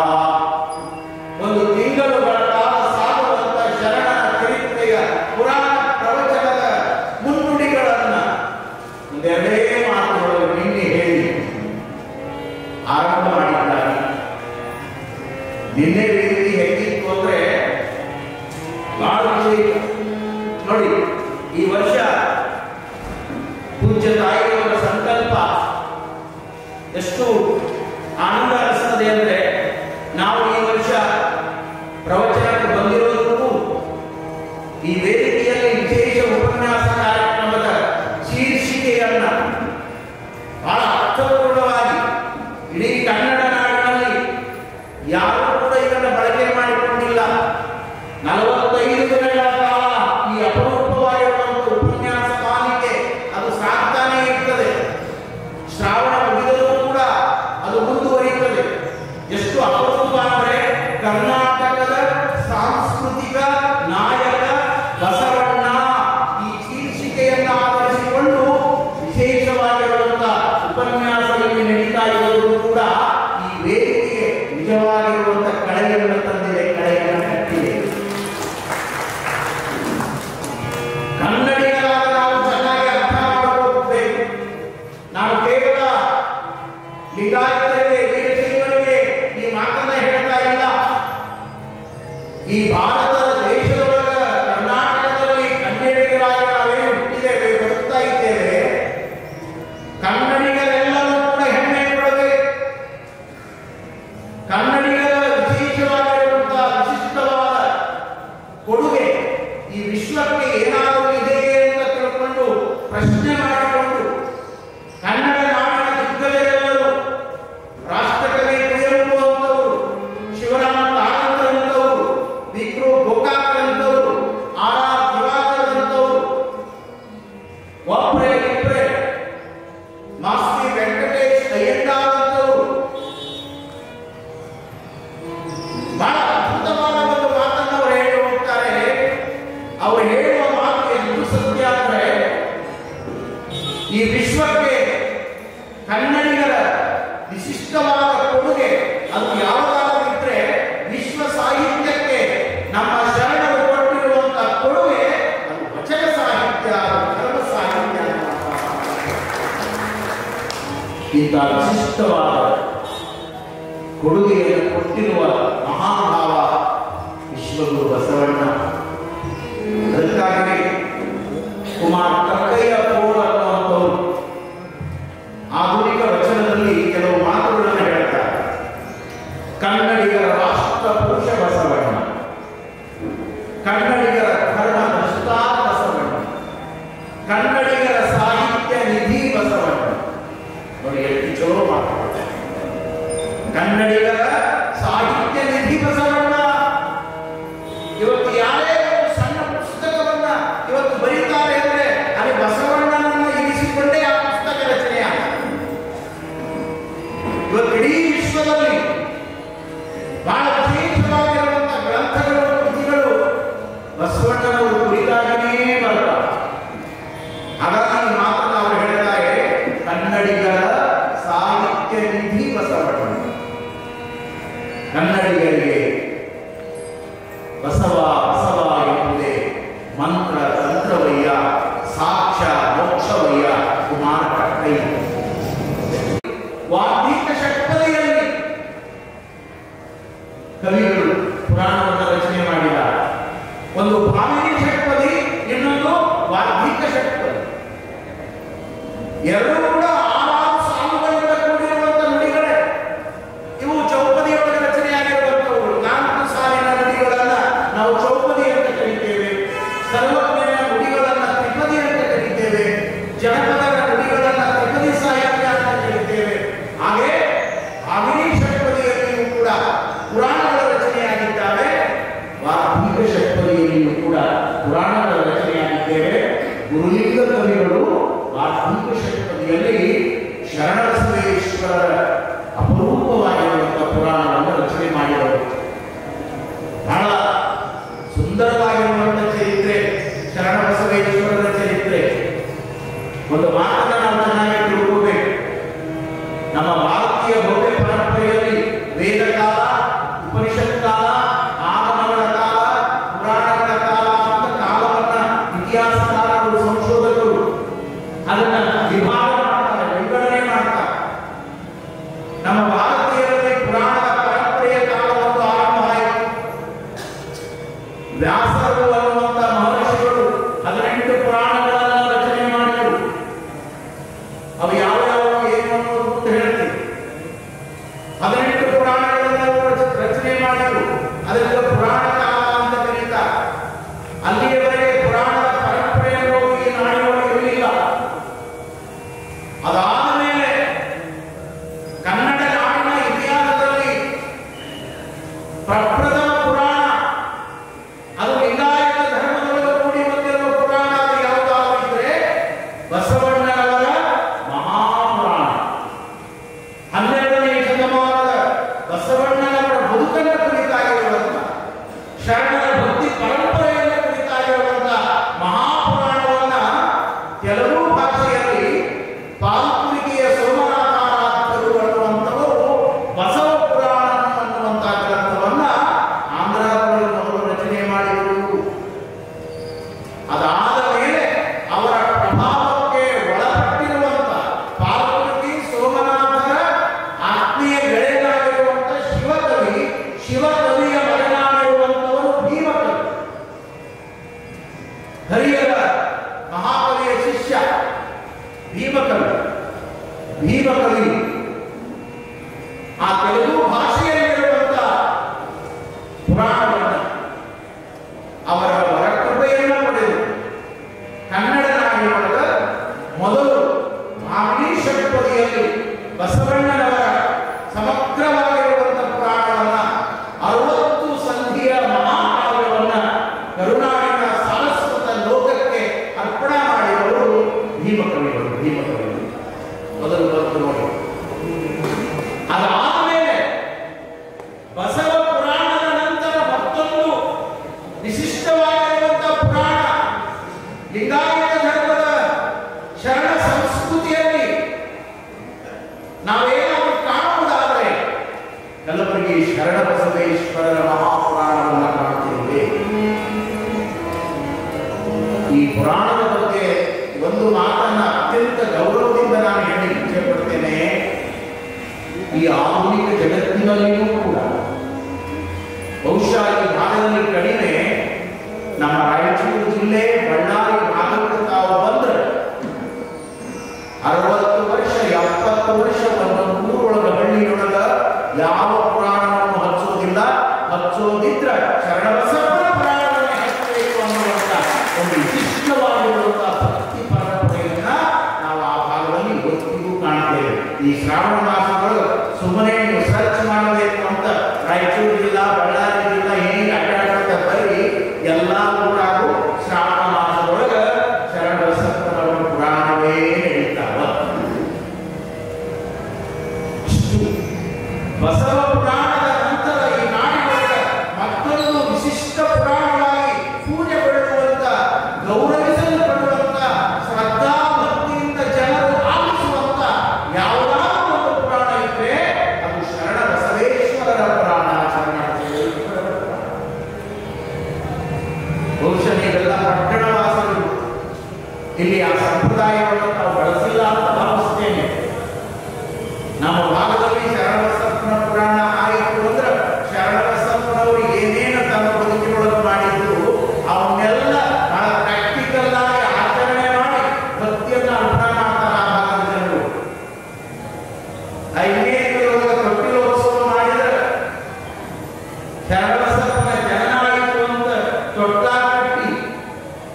ಒಂದು ತಿಂಗಳುಗಳ ಕಾಲ ಸಾಗುವಂತ ಶರಣನ ಚರಿತ್ರೆಯ ಪುರಾಣ ಪ್ರವಚನದ ಮುನ್ನುಡಿಗಳನ್ನ ಒಂದೆರಡೇ ಮಾತುಗಳು ನಿನ್ನೆ ಹೇಳಿ ಆರಂಭ ಮಾಡಿದ್ದಾರೆ. ನಿನ್ನೆ ರೀತಿ ಹೇಗಿತ್ತು ಅಂದ್ರೆ ಬಹಳ ವಿಷಯ ನೋಡಿ. ಈ ವರ್ಷ ಪೂಜ್ಯ ತಾಯಿಯವರ ಸಂಕಲ್ಪ ಎಷ್ಟು ಆನಂದ ಅನಿಸ್ತದೆ ಅಂದ್ರೆ, ನಾವು ಈ ವರ್ಷ ಪ್ರವಚನಕ್ಕೆ ಬಂದಿರೋದಕ್ಕೂ ಈ ವೇದಿಕೆಯಲ್ಲಿ ವಿಶೇಷ ಉಪನ್ಯಾಸ ಕಾರ್ಯಕ್ರಮದ ಶೀರ್ಷಿಕೆಯನ್ನ ಬಹಳ ಅರ್ಥಪೂರ್ಣವಾಗಿ ಇಡೀ ಕನ್ನಡ ನಾಡಿನಲ್ಲಿ ಯಾರೂ ಕೂಡ ಇದನ್ನು ಬಳಕೆ ಮಾಡಿಕೊಂಡಿಲ್ಲ. 45 ದಿನಗಳ ಕಾಲ ಈ ಅಪರೂಪವಾಗಿರುವಂತಹ ಉಪನ್ಯಾಸ ಮಾಲಿಕೆ ಅದು ಸಾಗ್ತಾನೆ ಇರ್ತದೆ. ಶ್ರಾವಣ ಮುಗಿದರೂ ಕೂಡ ಈ ವಿಶ್ವಕ್ಕೆ ಕನ್ನಡಿಗರ ವಿಶಿಷ್ಟವಾದ ಕೊಡುಗೆ ಅದು ಯಾವುದಾದ್ರಿದ್ರೆ ವಿಶ್ವ ಸಾಹಿತ್ಯಕ್ಕೆ ನಮ್ಮ ಶರಣರು ಕೊಟ್ಟಿರುವಂತಹ ಕೊಡುಗೆ ಅದು ವಚನ ಸಾಹಿತ್ಯ, ಧರ್ಮ ಸಾಹಿತ್ಯ. ಇಂಥ ವಿಶಿಷ್ಟವಾದ ಕೊಡುಗೆಯನ್ನು ಕೊಟ್ಟಿರುವ ಮಹಾಭಾವ ವಿಶ್ವಗುರು ಬಸವಣ್ಣ. ಅದಕ್ಕಾಗಿ ಕುಮಾರ್ ಕಕ್ಕಯ್ಯ ಪೋಲ್ ಅನ್ನುವಂಥವರು ಆಧುನಿಕ ವಚನದಲ್ಲಿ ಕೆಲವು ಮಾತುಗಳನ್ನು ಹೇಳ್ತಾರೆ. ಕನ್ನಡಿಗರ ರಾಷ್ಟ್ರ ಪುರುಷ ಬಸವಣ್ಣ, ಕನ್ನಡಿಗರ ಧರ್ಮ ದೃಷ್ಟ ಬಸವಣ್ಣ, ಕನ್ನಡಿಗರ ಸಾಹಿತ್ಯ ನಿಧಿ ಬಸವಣ್ಣ. ನೋಡಿ ಎಷ್ಟು ಚಲೋ ಮಾತಾಡ್ತಾರೆ. ಕನ್ನಡಿಗರ ಸಾಹಿತ್ಯ ನಿಧಿ ಬಸವಣ್ಣ. ಇವತ್ತು ಯಾರೇ ಒಂದು ಸಣ್ಣ ಪುಸ್ತಕವನ್ನ ಇವತ್ತು ಬರೀತಾರೆ ಅಂದ್ರೆ ಅಲ್ಲಿ ಬಸವಣ್ಣನನ್ನು ಇರಿಸಿಕೊಂಡೇ ಆ ಪುಸ್ತಕ ರಚನೆ ಆಗಿದೆ. ಇವತ್ತು ಇಡೀ ವಿಶ್ವದಲ್ಲಿ ಬಹಳ ವಿಶೇಷವಾಗಿರುವಂತಹ ಗ್ರಂಥಗಳು, ಕೃತಿಗಳು ಬಸವಣ್ಣನವರು ಕುರಿತಾಗಿಯೇ ಬರ್ತವೆ. ಹಾಗಾಗಿ ಈ ಮಾತನ್ನು ಅವರು ಹೇಳಿದ್ದಾರೆ, ಕನ್ನಡಿಗರ ಸಾಹಿತ್ಯ ನಿಧಿ ಬಸವಣ್ಣ. ಕನ್ನಡಿಗರಿಗೆ ಬಸವ ಬಸವ ಎಂಬುದೇ ಮಂತ್ರ ತಂತ್ರವಯ್ಯ, ಸಾಕ್ಷ್ಯ ಮೋಕ್ಷವಯ್ಯ ಕುಮಾರ ಕಕ್ಕಯ್ಯ. ವಾರ್ಧಿಕ ಷಟ್ಪದಿಯಲ್ಲಿ ಕವಿಗಳು ಪುರಾಣವನ್ನು ರಚನೆ ಮಾಡಿದ್ದಾರೆ. ಒಂದು ಭಾಮಿನಿ ಷಟ್ಪದಿ, ಇನ್ನೊಂದು ವಾರ್ಧಿಕ ಷಟ್ಪದಿ. ಎರಡೂ ಕೂಡ 6 ಸಾಲುಗಳಿಂದ ಕೂಡಿರುವಂತಹ ನುಡಿಗಳೇ. ಇವು ಚೌಪದಿಯೊಳಗೆ ರಚನೆಯಾಗಿರುವಂತವು. 4 ಸಾಲಿನ ನುಡಿಗಳನ್ನ ನಾವು ಚೌಪದಿ ಅಂತ ಕರೀತೇವೆ. ಸರ್ವಜ್ಞನ ನುಡಿಗಳನ್ನ ತ್ರಿಪದಿ ಅಂತ ಕರೀತೇವೆ. ಜನಪದರ ನುಡಿಗಳನ್ನ ತ್ರಿಪದಿ ಸಾಹಿತ್ಯ ಅಂತ ಕರೀತೇವೆ. ಹಾಗೆ ಭಾಮಿನಿ ಷಟ್ಪದಿಯಲ್ಲಿಯೂ ಕೂಡ ಪುರಾಣಗಳ ರಚನೆಯಾಗಿದ್ದಾವೆ. ವಾರ್ಧಿಕ ಷಟ್ಪದಿಯಲ್ಲಿಯೂ ಕೂಡ ಪುರಾಣಗಳ ರಚನೆಯಾಗಿದ್ದೇವೆ. ಗುರುಲಿಂಗ ಕವಿಗಳು ವಾರ್ಧಿಕ ಷಟ್ಪದಿಯಲ್ಲಿ ಶರಣಬಸವೇಶ್ವರರ ಅಪರೂಪವಾಗಿರುವಂತಹ ಪುರಾಣವನ್ನು ರಚನೆ ಮಾಡಿದರು. ಬಹಳ ಸುಂದರವಾಗಿರುವಂತಹ ಚರಿತ್ರೆ ಶರಣಬಸವೇಶ್ವರರ ಚರಿತ್ರೆ. ಒಂದು ಮಾತನ್ನು ನಾವು ಚೆನ್ನಾಗಿ ತಿಳ್ಕೋಬೇಕು. ನಮ್ಮ ಭಾರತೀಯ ಭವ್ಯ ಪರಂಪರೆಯಲ್ಲಿ ವೇದಕಾಲ, ಉಪನಿಷತ್ ಕಾಲ, ಆಗಮಗಳ ಕಾಲ, ಪುರಾಣಗಳ ಕಾಲ ಅಂತ ಕಾಲವನ್ನ ಇತಿಹಾಸಕಾರರು, ಸಂಶೋಧಕರು ಅದನ್ನ ವಿಭಾಗ ಮಾಡ್ತಾರೆ, ವಿಂಗಡಣೆ ಮಾಡ್ತಾರೆ. ನಮ್ಮ ಭಾರತೀಯರಲ್ಲಿ ಪುರಾಣದ ಪರಂಪರೆಯ ಕಾಲವೊಂದು ಆರಂಭ ಆಯಿತು. ವ್ಯಾಸರು ಅನ್ನುವಂಥ ಮಹರ್ಷಿಗಳು 18 ಪುರಾಣಗಳನ್ನು ರಚನೆ ಮಾಡಿದರು. ಅವು ಯಾವ ಏನು ಅನ್ನೋದು ಅಂತ ಹೇಳ್ತೀವಿ. 18 ಪುರಾಣಗಳನ್ನು ರಚನೆ ಮಾಡಿದರು. ಅದಕ್ಕೆ ಪುರಾಣ ಕಾಲ ಅಂತ ಕರೀತಾರೆ. ಅಲ್ಲಿಯವರೆಗೆ ಪುರಾಣದ ಪರಂಪರೆಯನ್ನು ಈ ನಾಡಿನೊಳಗೆ ಇರಲಿಲ್ಲ. ಅದಾದ ಮೇಲೆ ಕನ್ನಡ ನಾಡಿನ ಇತಿಹಾಸದಲ್ಲಿ ಪ್ರಪ್ರಥಮ ಪುರಾಣ ಅದು ಲಿಂಗಾಯತ ಧರ್ಮದೊಳಗೆ ಕೂಡಿ ಬಂದಿರುವ ಪುರಾಣ ಅದು ಯಾವುದಾದ್ರೆ ಬಸವಣ್ಣನವರ ಮಹಾಪುರಾಣ. 12ನೇ ಶತಮಾನದ ಬಸವಣ್ಣನವರ ಬದುಕನ್ನು ಕುರಿತಾಗಿರುವಂತಹ, ಶರಣರ ಭಕ್ತಿ ಪರಂಪರೆಯನ್ನು ಕುರಿತಾಗಿರುವಂತಹ ಮಹಾಪುರಾಣವನ್ನ ಕೆಲವು ಭಾಷೆಯಲ್ಲಿ ಪಾಲ್ಕುರಿಕೆಯ ಸೋಮನಾಥಾರಾಧ್ಯರು ಅನ್ನುವಂಥವರು ಬಸವ ಪುರಾಣ ಅನ್ನುವಂತಹ ಗ್ರಂಥವನ್ನ ಆಂಧ್ರದಲ್ಲಿ ಮೊದಲು ರಚನೆ ಮಾಡಿದರು. ಅದಾದ ಮೇಲೆ ಅವರ ಪ್ರಭಾವಕ್ಕೆ ಒಳಪಟ್ಟಿರುವಂತಹ ಪಾಲ್ಕುರಿಕೆ ಸೋಮನಾಥರ ಆತ್ಮೀಯ ಗೆಳೆಯನಾಗಿರುವಂತಹ ಶಿವಕವಿಯ ಮಗನಾಗಿರುವಂಥವರು ಭೀಮಕವಿ. ಹರಿಹರ ಮಹಾಕವಿಯ ಶಿಷ್ಯ ಭೀಮಕವಿ. ಆ ತೆಲುಗು ಭಾಷೆಯಲ್ಲಿರುವಂತಹ ಪುರಾಣವನ್ನು ಅವರ ವರಕೃಪೆಯನ್ನು ಪಡೆದು ಕನ್ನಡ ನಾಡಿನೊಳಗ ಮೊದಲು ಭಾಮಿನಿ ಷಟ್ಪದಿಯಲ್ಲಿ ಬಸವಣ್ಣನವರ ಸಮಗ್ರವಾಗಿರುವಂತಹ ಪುರಾಣವನ್ನ 60 ಸಂಧಿಯ ಮಹಾಕಾವ್ಯವನ್ನ ಕರುನಾಡಿನ ಸಾರಸ್ವತ ಲೋಕಕ್ಕೆ ಅರ್ಪಣೆ ಮಾಡಿದವರು ಭೀಮಕವಿಗಳು. ಮೊದಲು ಬಂತು ನೋಡಿ. ಅದಾದಮೇಲೆ ಬಸವ ಪುರಾಣದ ನಂತರ ಮತ್ತೊಂದು ವಿಶಿಷ್ಟವಾಗಿರುವಂತಹ ಪುರಾಣ ಲಿಂಗಾಯತ ಧರ್ಮದ ಶರಣ ಸಂಸ್ಕೃತಿ ಶರಣಬಸವೇಶ್ವರರ ಮಹಾಪುರಾಣವನ್ನು ಕಾಣ್ತೇವೆ. ಈ ಪುರಾಣದ ಬಗ್ಗೆ ಒಂದು ಮಾತನ್ನ ಅತ್ಯಂತ ಗೌರವದಿಂದ ನಾನು ಹೇಳಿ ಇಚ್ಛೆ ಪಡ್ತೇನೆ. ಈ ಆಧುನಿಕ ಜಗತ್ತಿನಲ್ಲಿಯೂ ಕೂಡ ಬಹುಶಃ ಈ ಭಾಗದಲ್ಲಿ ಕಡಿಮೆ, ನಮ್ಮ ರಾಯಚೂರು ಜಿಲ್ಲೆ ಬಳ್ಳಾರಿ ಭಾಗಕ್ಕೆ ತಾವು ಬಂದ್ರೆ 60 ವರ್ಷ 70 ವರ್ಷ ಒಂದು ಊರೊಳಗ ಹಳ್ಳಿಯೊಳಗ ಯಾವ ಪುರಾಣವನ್ನು ಹಚ್ಚೋದಿಲ್ಲ. ಹಚ್ಚೋದಿದ್ರ ಶರಣಬಸವನ ಪುರಾಣವನ್ನು ಹಚ್ಚಬೇಕು ಅನ್ನುವಂತ ಒಂದು ವಿಶಿಷ್ಟವಾಗಿರುವಂತಹ ಭಕ್ತಿ ಪರಂಪರೆಯನ್ನ ನಾವು ಆ ಭಾಗದಲ್ಲಿ ಇವತ್ತಿಗೂ ಕಾಣ್ತೇವೆ. ಈ ಶ್ರಾವಣ ಮಾಸಗಳು ಸುಮ್ಮನೆ ನೀವು ಸರ್ಚ್ ಮಾಡಬೇಕು ಅಂತ ರಾಯಚೂರು ಜಿಲ್ಲಾ ಬಳ್ಳಾರಿ ಜಿಲ್ಲಾ ಹೇಗೆ ಅಡ್ಡಾಡ್ತ ಬರೀ ಎಲ್ಲಾ ಊರಾಗೂ ಶ್ರಾವಣ ಮಾಸದೊಳಗ ಶರಣಬಸವನ ಪುರಾಣವೇ ನಡೀತಾವ. ಬಸವ ಪುರಾಣದ ನಂತರ ಈ ನಾಡಿನೊಳಗ ಮತ್ತೊಂದು ವಿಶಿಷ್ಟ ಪುರಾಣವಾಗಿ ಪೂಜೆ ಪಡೆಯುವಂತ, ಗೌರವಿಸಲ್ಪಡುವಂತ, ಶ್ರದ್ಧಾ ಭಕ್ತಿಯಿಂದ ಜನರು ಆಲಿಸುವಂತ ಯಾವುದಾದ್ರೂ ಒಂದು ಪುರಾಣ ಇದ್ರೆ ಅದು ಶರಣಬಸವೇಶ್ವರರ ಪುರಾಣ. ಶರಣಬಸವೇಶ್ವರರ ಪುರಾಣ ಬಹುಶಃ ನೀವೆಲ್ಲ ಪಟ್ಟಣವಾಸಿಗಳು ಇಲ್ಲಿ ಆ ಸಂಪ್ರದಾಯವನ್ನು ನಾವು ಬಳಸಿಲ್ಲ ಅಂತ ಭಾವಿಸ್ತೇನೆ. ನಮ್ಮ ಭಾಗದಲ್ಲಿ ಶರಣಬಸವನ ಪುರಾಣ ಆಯಿತು ಅಂದ್ರೆ ಶರಣಬಸವನವರು ಏನೇನು ತಮ್ಮ ಬದುಕಿನೊಳಗೆ ಮಾಡಿದ್ರು ಅವನ್ನೆಲ್ಲ ಬಹಳ ಪ್ರಾಕ್ಟಿಕಲ್ ಆಗಿ ಆಚರಣೆ ಮಾಡಿ ಭಕ್ತಿಯನ್ನ ಅರ್ಪಣೆ ಮಾಡ್ತಾರೆ ಆ ಭಾಗದ ಜನರು. ತೊಟ್ಟಿಲೋತ್ಸವ ಮಾಡಿದ್ರೆ ಶರಣಬಸವನ ಜನನ ಆಯಿತು ಅಂತ ತೊಟ್ಲ ಕಟ್ಟಿ,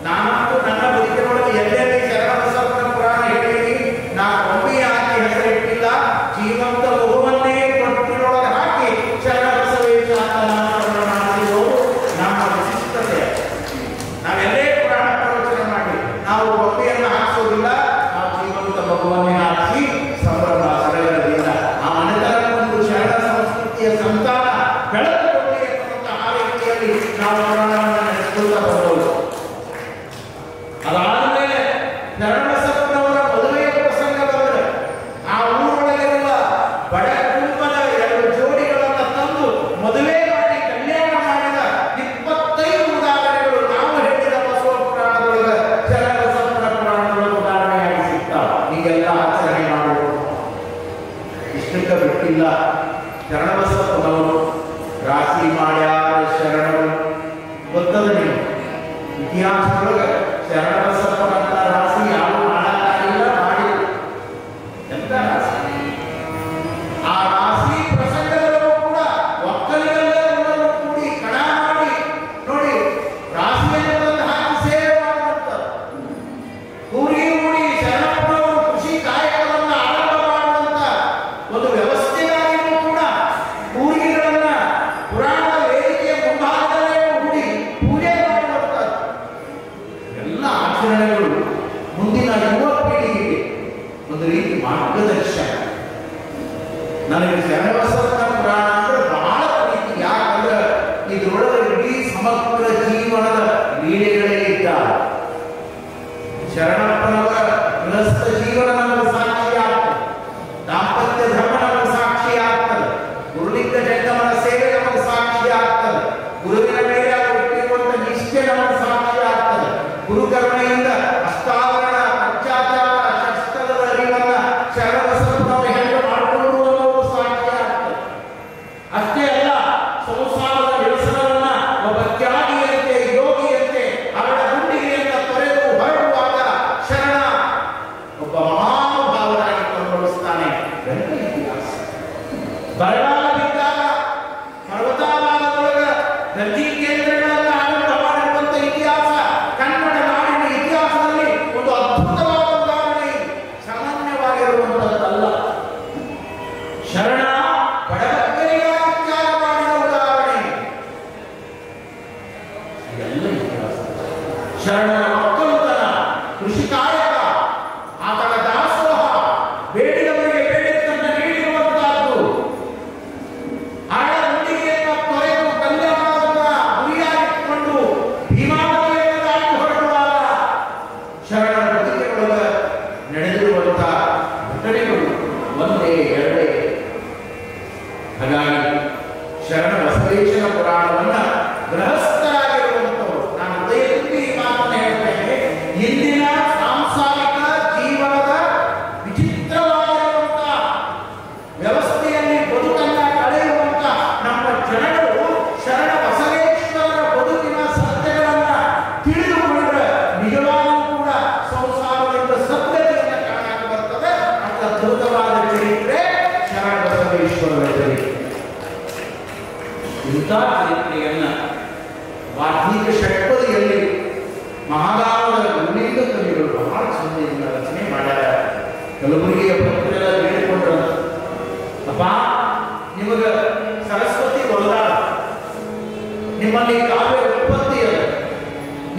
ನಾನಂತೂ ನನ್ನ ಬದುಕಿನೊಳಗೆ ಎಲ್ಲೆಲ್ಲಿ ಶರಣಬಸವನ ಪುರಾಣ ಹೇಳಿದ್ದೀನಿ, ನಾ ಒಮ್ಮೆ ಹಾಕಿ ಹೆಸರಿಟ್ಟಿಲ್ಲ. ಜೀವಂತ ಮಗುವನ್ನೇ ತೊಟ್ಟಿಲೊಳಗೆ ಹಾಕಿ ಶರಣಬಸವೇಶ್ವರ ನಾಮಕರಣ ಮಾಡಿರೋದು ನಮ್ಮ ವಿಶಿಷ್ಟತೆ. ನಾವೆಲ್ಲೇ ಪುರಾಣ ಪ್ರವಚನ ಮಾಡಿ ನಾವು ಒಮ್ಮೆಯನ್ನು ಹಾಕಿಸೋದಿಲ್ಲ, ನಾವು ಜೀವಂತ ಮಗುವನ್ನೇ ಹಾಕಿ ಸಂಭ್ರಮ ಸಡಗರದಿಂದ ಆ ಮನೆತನಕ್ಕೊಂದು ಶರಣ ಸಂಸ್ಕೃತಿಯ ಸಂತಾನ ಬೆಳೆದುಕೊಳ್ಳಿ ಎನ್ನುವಂತಹ ಆ ರೀತಿಯಲ್ಲಿ ನಾವು ಪುರಾಣವನ್ನು ನಡೆಸಿಕೊಳ್ತಾ ಬರ್ಬೋದು. ಅದಾದ್ಮೇಲೆ ಶರಣಬಸವನವರ ಮದುವೆಯ ಪ್ರಸಂಗ ಬಂದರೆ ಆ ಊರೊಳಗಿರುವ ಬಡ ಕುಟುಂಬದ 2 ಜೋಡಿಗಳನ್ನು ತಂದು ಮದುವೆ ಮಾಡಿ ಕಲ್ಯಾಣ ಮಾಡಿದ 25 ಉದಾಹರಣೆಗಳು ನಾವು ಹೇಳಿದ ಬಸವ ಪುರಾಣದೊಳಗೆ ಶರಣಬಸವನ ಪುರಾಣದೊಳಗೆ ಉದಾಹರಣೆಯಾಗಿ ಸಿಗ್ತಾವ. ಹೀಗೆಲ್ಲ ಆಚರಣೆ ಮಾಡೋದು ಇಷ್ಟಕ್ಕೆ ಬಿಟ್ಟಿಲ್ಲ. ಶರಣಬಸವನವರು ರಾಶಿ ಮಾಡ್ಯಾರ ಶರಣರು ಗೊತ್ತದ ನೀವು ಇತಿಹಾಸದೊಳಗೆ ಶರಣಬಸವನಂತ ರಾಶಿ ಯಾವ ಮಾಡಕ್ಕಾಗಿಲ್ಲ, ಮಾಡಿಲ್ಲ. ಎಂತ ರಾಶಿ? ಆ ರಾಶಿ ಪ್ರಸಂಗದಲ್ಲೂ ಕೂಡ ಒಕ್ಕಲಿಗರೆಲ್ಲರೂ ಕೂಡಿ ಕಣ ಮಾಡಿ ನೋಡಿ ರಾಶಿಯನ್ನು ತಂದು ಹಾಕಿ ಸೇವೆ ಮಾಡುವಂಥದ್ದು. ಕೂಡಿ ಕೂಡಿ ಶರಣಪ್ಪನವರು ಕೃಷಿ ಕಾಯಕವನ್ನು ಆರಂಭ ಮಾಡುವಂತ ಒಂದು ವ್ಯವಸ್ಥೆಯಾಗಿಯೂ ಕೂಡ ಕೂಡಿಗೆಗಳನ್ನ ಪುರಾಣದ ವೇದಿಕೆಯ ಮುಂಭಾಗದಲ್ಲೇ ಕೂಡಿ ಪೂಜೆ ಮಾಡುವಂಥದ್ದು ಎಲ್ಲ ಆಚರಣೆಗಳು ಮುಂದಿನ ಯುವ ಪೀಳಿಗೆಗೆ ಒಂದು ರೀತಿ ಮಾರ್ಗದರ್ಶನ. ನನಗೆ ಶರಣಬಸವನ ಪುರಾಣ ಅಂದ್ರೆ ಬಹಳ ಪ್ರೀತಿ. ಯಾಕಂದ್ರೆ ಇದ್ರೊಳಗೆ ಇಡೀ ಸಮಗ್ರ ಜೀವನದ ಲೀಲೆಗಳೇ ಇದ್ದಾವೆ. ಶರಣಪ್ಪನವರ ಗೃಹಸ್ಥ ಜೀವನ ನಮಗೆ ಸಾಕ್ಷಿ ಆಗ್ತದೆ, ದಾಂಪತ್ಯ ಧರ್ಮ ನಮಗೆ ಸಾಕ್ಷಿ ಆಗ್ತದೆ, ಗುರುಲಿಂಗ ಜಂಗಮನ ಸೇವೆ ನಮಗೆ ಸಾಕ್ಷಿ ಆಗ್ತದೆ, ಗುರುವಿನ ಮೇಲೆ ಅವರು ಇಟ್ಟಿರುವಂತ ನಿಷ್ಠೆ ನಮಗೆ ಸಾಕ್ಷಿ ಆಗ್ತದೆ, ಗುರುಕರುಣೆಯಿಂದ ಅಷ್ಟಾವರಣ ಪಂಚಾಚಾರ ಶಸ್ತ್ರದ ಅರಿವನ್ನ ಶರಣಬಸವನವರು ಹೆಂಗೆ ಮಾಡಿಕೊಂಡು ಅನ್ನೋದು ಸಾಕ್ಷಿ ಆಗ್ತದೆ. ಅಷ್ಟೇ ಅಲ್ಲ, ಸಂಸಾರದ ವ್ಯಸನವನ್ನ ಒಬ್ಬ ತ್ಯಾಗಿಯಂತೆ ಯೋಗಿಯಂತೆ ಅವರ ಗುಂಡಿಗೆಯಿಂದ ತೊರೆದು ಹೊರಡುವಾಗ ಶರಣ ಒಬ್ಬ ಮಹಾನುಭಾವರಾಗಿ ಕಂಡುಬರುತ್ತಾನೆ. ಬರಗಾಲ ಬಿದ್ದಾಗ ಪರ್ವತಾಭಾಗದೊಳಗ ಗಂಜಿ ಕೇಂದ್ರಗಳನ್ನು ಆರಂಭ ಮಾಡಿರುವಂತ ಇತಿಹಾಸ ಕನ್ನಡ ನಾಡಿನ ಇತಿಹಾಸದಲ್ಲಿ ಒಂದು ಅದ್ಭುತವಾದ ಉದಾಹರಣೆ. ಸಾಮಾನ್ಯವಾಗಿರುವಂತದ್ದಲ್ಲ. ಶರಣ ಬಡಬಗ್ಗರಿಗಾಗಿ ತ್ಯಾಗ ಮಾಡಿದ ಉದಾಹರಣೆ. ಎಲ್ಲ ಇತಿಹಾಸ. ಶರಣರ ಒಕ್ಕಲುತನ, ಕೃಷಿ ಕಾಯಕ, ಆತನ ದಾಸೋಹ, ಬೇಡಿದವರಿಗೆ ಬೇಡಿದ್ದನ್ನು ನೀಡಿರುವಂತಹದ್ದು, ಹಣ ಹುಡುಗಿಯನ್ನು ತೊರೆದು ಕಲ್ಯಾಣವನ್ನ ಗುರಿಯಾಗಿಟ್ಟುಕೊಂಡು ಭೀಮಾನದಿಯನ್ನು ದಾಟಿ ಹೊರಡುವಾಗ ಶರಣರ ಬದುಕಿನೊಳಗೆ ನಡೆದಿರುವಂತಹ ಘಟನೆಗಳು ಒಂದೇ ಎರಡೇ. ಹಾಗಾಗಿ ಶರಣ ಬಸವೇಶ್ವರರ ಚರಿತ್ರೆ. ಇಂಥ ಚರಿತ್ರೆಯನ್ನ ವಾರ್ಷಿಕ ಷಟ್ಪದಿಯಲ್ಲಿ ಮಹಾಗಾಮದ ಗುರುಲಿಂಗ ಕವಿಗಳು ಬಹಳ ಚಂದದಿಂದ ರಚನೆ ಮಾಡ್ಯಾರ. ಕಲಬುರಗಿಯ ಭಕ್ತರೆಲ್ಲ ಬೇಡಿಕೊಂಡ್ರ, ಅಪ್ಪ ನಿಮಗ ಸರಸ್ವತಿ ಒಳಗಾಳ, ನಿಮ್ಮಲ್ಲಿ ಕಾವ್ಯ ಉತ್ಪತ್ತಿ ಅದ,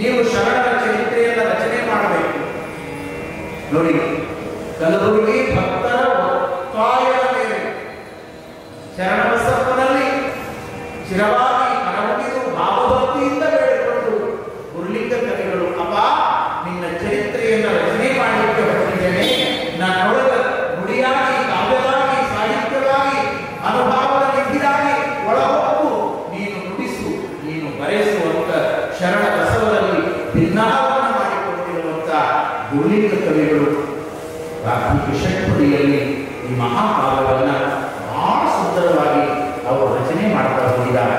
ನೀವು ಶರಣರ ಚರಿತ್ರೆಯನ್ನು ರಚನೆ ಮಾಡಬೇಕು. ನೋಡಿ, ಕಲಬುರಗಿ ಭಕ್ತರ ಒತ್ತಾಯದ ಮೇಲೆ ಶರಣಬಸಪ್ಪನಲ್ಲಿ ಚಿರವಾಗಿ ಕರಮುಗಿದು ಭಾವಭಕ್ತಿಯಿಂದ ಬೇಡಿಕೊಂಡು ಗುರುಲಿಂಗ ಕವಿಗಳು, ಅಪ್ಪ ನಿನ್ನ ಚರಿತ್ರೆಯನ್ನು ರಚನೆ ಮಾಡಲಿಕ್ಕೆ ಹೊರಟಿದ್ದೇನೆ, ನನ್ನೊಳಗ ನುಡಿಯಾಗಿ, ಕಾವ್ಯವಾಗಿ, ಸಾಹಿತ್ಯವಾಗಿ, ಅನುಭವದ ನಿಧಿಯಾಗಿ ಒಳಹೊಕ್ಕು ನೀನು ನುಡಿಸು, ನೀನು ಬರೆಸುವಂತ ಶರಣ ಬಸವರಲ್ಲಿ ಭಿನ್ನಾವವನ್ನು ಮಾಡಿಕೊಂಡಿರುವಂತ ಗುರುಲಿಂಗ ಕವಿಗಳು ವಾರ್ಷಿಕ ಷಟ್ಪದಿಯಲ್ಲಿ ಈ ಮಹಾಕಾವ್ಯವನ್ನು ಬಹಳ ಸುಂದರವಾಗಿ ಅವರು ರಚನೆ ಮಾಡ್ತಾ ಹೋಗಿದ್ದಾರೆ.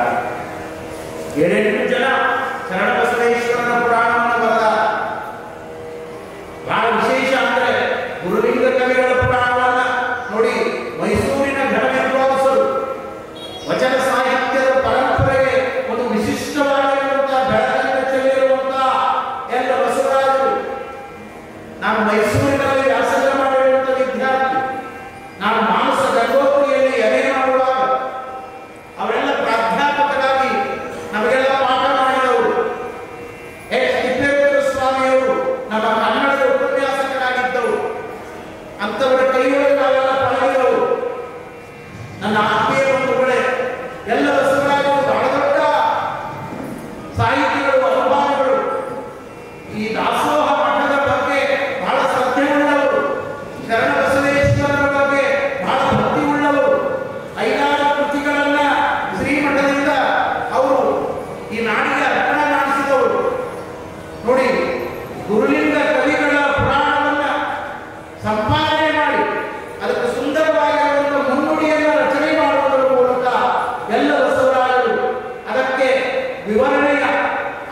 7-8 ಜನ ಶರಣ ಬಸವೇಶ್ವರನ ಪುರಾಣವನ್ನು ಬರೆದ. ಬಹಳ ವಿಶೇಷ ಅಂದ್ರೆ ಗುರುಲಿಂಗ ಕವಿಗಳ ಪುರಾಣವನ್ನ ನೋಡಿ, ಮೈಸೂರಿನ ಘನ ವಿದ್ವಾಂಸರು ವಚನ ಸಾಹಿತ್ಯದ ಪರಂಪರೆಗೆ ಒಂದು ವಿಶಿಷ್ಟವಾಗಿರುವಂತಹ ಬೆಳಕನ್ನು ಚೆಲ್ಲಿರುವಂತಹ ಎಲ್ಲ ಬಸವರಾಜರು. ನಾನು ಮೈಸೂರಿನಲ್ಲಿ ವ್ಯಾಸಂಗ ಮಾಡಿರುವಂತಹ ವಿದ್ಯಾರ್ಥಿ. ನಾನು ಮಾನಸ ಗಂಗೋತ್ರಿಯಲ್ಲಿ ಎಲೆ ಮಾಡುವಾಗ ಅವರೆಲ್ಲ ಪ್ರಾಧ್ಯಾಪಕರಾಗಿ ನಮಗೆಲ್ಲ ಪಾಠ ಮಾಡಿದವರು. ಎಚ್ ತಿಪ್ಪೇಶ್ವರ ಸ್ವಾಮಿಯವರು ನಮ್ಮ ಕನ್ನಡದ ಉಪನ್ಯಾಸಕರಾಗಿದ್ದವರು. ಅಂತವರ ಕೈಯೊಳಗೆ ನಾವೆಲ್ಲ ಪಳಗಿದವರು. ನನ್ನ ಆತ್ಮೀಯ ಬಂಧುಗಳೇ, ಎಲ್ಲ ಬಸವರಾಜರು ಬಹಳ ದೊಡ್ಡ ಸಾಹಿತಿಗಳು, ಅನುಭಾವಿಗಳು. ಈ ದಾಸೋಹ ಮಠದ ಬಗ್ಗೆ ಬಹಳ ಶ್ರದ್ಧೆ ಉಳ್ಳವರು, ಶರಣ ಬಸವೇಶ್ವರರ ಬಗ್ಗೆ ಬಹಳ ಭಕ್ತಿ ಉಳ್ಳವರು. 5-6 ಕೃತಿಗಳನ್ನ ಶ್ರೀಮಠದಿಂದ ಅವರು ಈ ನಾಡಿಗೆ ಅರ್ಪಣೆ ಮಾಡಿಸಿದವರು. ನೋಡಿ, ಗುರುಲಿಂಗ ಕವಿಗಳ ಪುರಾಣವನ್ನ ಸಂಪಾದನೆ ಮಾಡಿ ಅದಕ್ಕೆ ಸುಂದರವಾಗಿರುವಂತಹ ಮುನ್ನುಡಿಯನ್ನು ರಚನೆ ಮಾಡುವುದರ ಮೂಲಕ ಎಲ್ಲ ಬಸವರಾಜರು ಅದಕ್ಕೆ ವಿವರಣೆಯ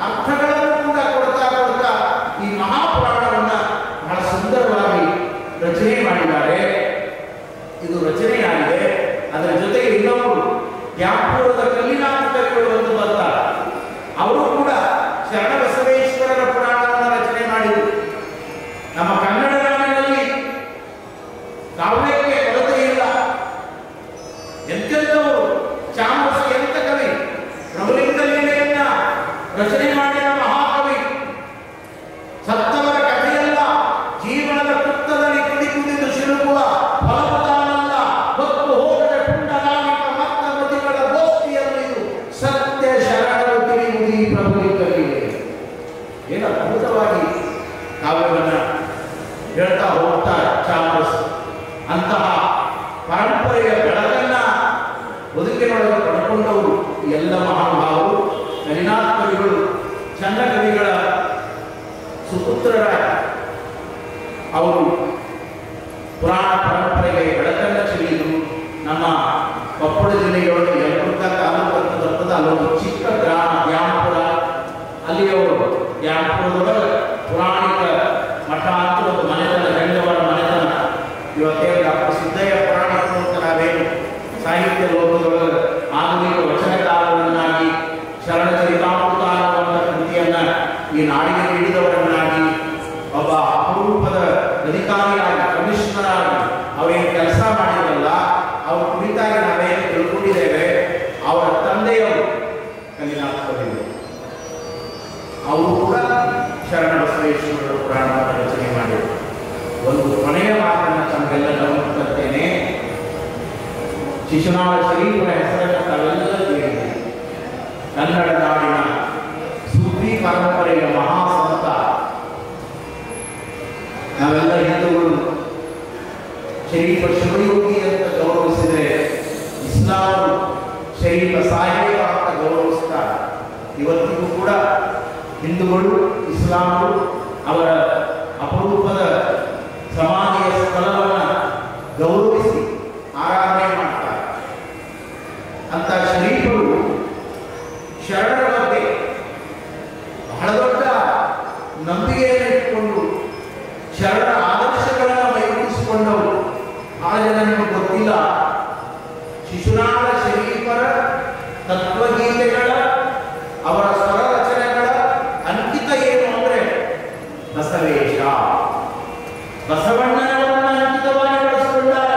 ಅರ್ಥಗಳನ್ನು ಕೂಡ ಕೊಡ್ತಾ ಈ ಮಹಾಪುರಾಣವನ್ನ ಬಹಳ ಸುಂದರವಾಗಿ ರಚನೆ ಮಾಡಿದ್ದಾರೆ. ಇದು ರಚನೆಯಾಗಿದೆ. ಅದರ ಜೊತೆಗೆ ಇನ್ನೊಬ್ಬರು ದ್ಯಾಪುರದ ಕಲ್ಲಿನಾಥ ಕವಿಗಳು ಎಂದು ಬರ್ತಾರೆ. ಅವರು ಕೂಡ ಶರಣ ಬಸವೇಶ್ವರರ ಪುರಾಣವನ್ನು ರಚನೆ ಮಾಡಿದರು. ನಮ್ಮ ಕನ್ನಡ ನಾಡಿನಲ್ಲಿ ಕಾವ್ಯಕ್ಕೆ ಕೊರತೆ ಇಲ್ಲ. ಎಂತೆಂಥವರು, ಚಾಮರಸ ಎಂತ ಕವಿ, ಪ್ರಭುಲಿಂಗ ಲೀಲೆಯನ್ನ ರಚನೆ ಮಾಡಿದ ಮಹಾಕವಿ. ಸತ್ತವರ ಕಥೆಯಲ್ಲ, ಜೀವನದ ಕೃತ್ತದಲ್ಲಿ ಕುಡಿದು ಸಿಲುಕುವ ಫಲಪದಾನಲ್ಲ, ಹೊತ್ತು ಹೋಗದ ಪುಂಡರಾಮಿಕ ಮತ್ತ ಮತಿಗಳ ಗೋಷ್ಠಿಯನ್ನು ಇದು ಸತ್ಯ ಶರಣರು ತಿಳಿಯುವುದು ಈ ಪ್ರಭುಲಿಂಗ ಲೀಲೆ. ಏನು ಅದ್ಭುತವಾಗಿ ಕಾವ್ಯವನ್ನ ಹೇಳ್ತಾ ಹೋಗ್ತಾರೆ ಚಾಮರಸ. ಅಂತಹ ಪರಂಪರೆಯ ಬೆಳಕನ್ನ ಬದುಕಿನೊಳಗೆ ಪಡ್ಕೊಂಡವರು ಎಲ್ಲ ಮಹಾನುಭಾವರು. ಕಲಿನಾಥ ಕವಿಗಳು ಚಂದ ಕವಿಗಳ ಸುಪುತ್ರರ ಅವರು ಪುರಾಣ ಪರಂಪರೆಗೆ ಬೆಳಕನ್ನು ಚೆಲ್ಲಿದರು. ನಮ್ಮ ಕೊಪ್ಪಳ ಜಿಲ್ಲೆಯೊಳಗೆ ಯಲಬುರ್ಗಾ ತಾಲೂಕು ಅಂತ ಬರ್ತದ, ಅಲ್ಲೊಂದು ಚಿಕ್ಕ ಗ್ರಾಮ ದ್ಯಾಮಪುರ. ಅಲ್ಲಿಯವರು ದ್ಯಾಮಪುರದೊಳಗೆ ಪುರಾಣಿಕ ಮಠ ಅಂತ ಒಂದು ಮನೆತನ, ಗಂಡವರ ಮನೆತನ. ಇವತ್ತೇನು ಡಾಕ್ಟರ್ ಸಿದ್ದಯ್ಯ ಪುರಾಣಿಕರು ಅಂತ ನಾವೇನು ಸಾಹಿತ್ಯ ಲೋಕದೊಳಗೆ ಆಧುನಿಕ ವಚನಕಾರರನ್ನಾಗಿ ಶರಣ ಚರಿತಾಮೃತ ಅನ್ನುವಂಥ ಕೃತಿಯನ್ನ ಈ ನಾಡಿಗೆ ನೀಡಿದವರನ್ನಾಗಿ ಒಬ್ಬ ಅಪರೂಪದ ಅಧಿಕಾರಿಯಾಗಿ, ಕಮಿಷನರ್ ಆಗಿ ಅವರೇನು ಕೆಲಸ ಮಾಡಿರಲ್ಲ, ಅವ್ರ ಕುರಿತಾಗಿ ನಾವೇನು ತಿಳ್ಕೊಂಡಿದ್ದೇವೆ. ಅವರ ತಂದೆಯವರು ಕಲಿನಾಥ ಕವಿಗಳು, ಅವರು ಕೂಡ ಶರಣ ಬಸವೇಶ್ವರರ ಪುರಾಣವನ್ನು ರಚನೆ ಮಾಡಿದರು. ಒಂದು ಕೊನೆಯ ಮಾತನ್ನು ತಮಗೆಲ್ಲ ಗಮನಿಸುತ್ತೇನೆ. ಶಿಶುನಾಳ ಶರೀಫರ ಹೆಸರನ್ನು ತಾವೆಲ್ಲ ಕೇಳಿದೆ. ಕನ್ನಡ ನಾಡಿನ ಸುದ್ದಿ ಪರಂಪರೆಯ ಮಹಾಸಂತ. ನಾವೆಲ್ಲ ಹಿಂದೂಗಳು ಶರೀಫ ಶಿವಯೋಗಿ ಅಂತ ಗೌರವಿಸಿದರೆ, ಇಸ್ಲಾಂ ಶರೀಫ ಸಾಹೇಬ ಅಂತ ಗೌರವಿಸ್ತಾರೆ. ಇವತ್ತಿಗೂ ಕೂಡ ಹಿಂದೂಗಳು, ಇಸ್ಲಾಮರು ಅವರ ಅಪರೂಪದ ಸಮಾಧಿಯ ಸ್ಥಳವನ್ನು ಗೌರವಿಸಿ ಆರಾಧನೆ ಮಾಡ್ತಾರೆ. ಅಂತ ಶರೀಫರು ಶರಣರ ಬಗ್ಗೆ ಬಹಳ ದೊಡ್ಡ ನಂಬಿಕೆಯನ್ನು ಇಟ್ಟುಕೊಂಡು ಶರಣರ ಆದರ್ಶಗಳನ್ನು ಮೈಗೂಡಿಸಿಕೊಂಡವರು. ಬಹಳ ಜನ ನಿಮಗೆ ಗೊತ್ತಿಲ್ಲ, ಬಸವಣ್ಣನವರನ್ನ ಅಂಕಿತವಾಗಿ ಬಳಸಿಕೊಂಡಾರ.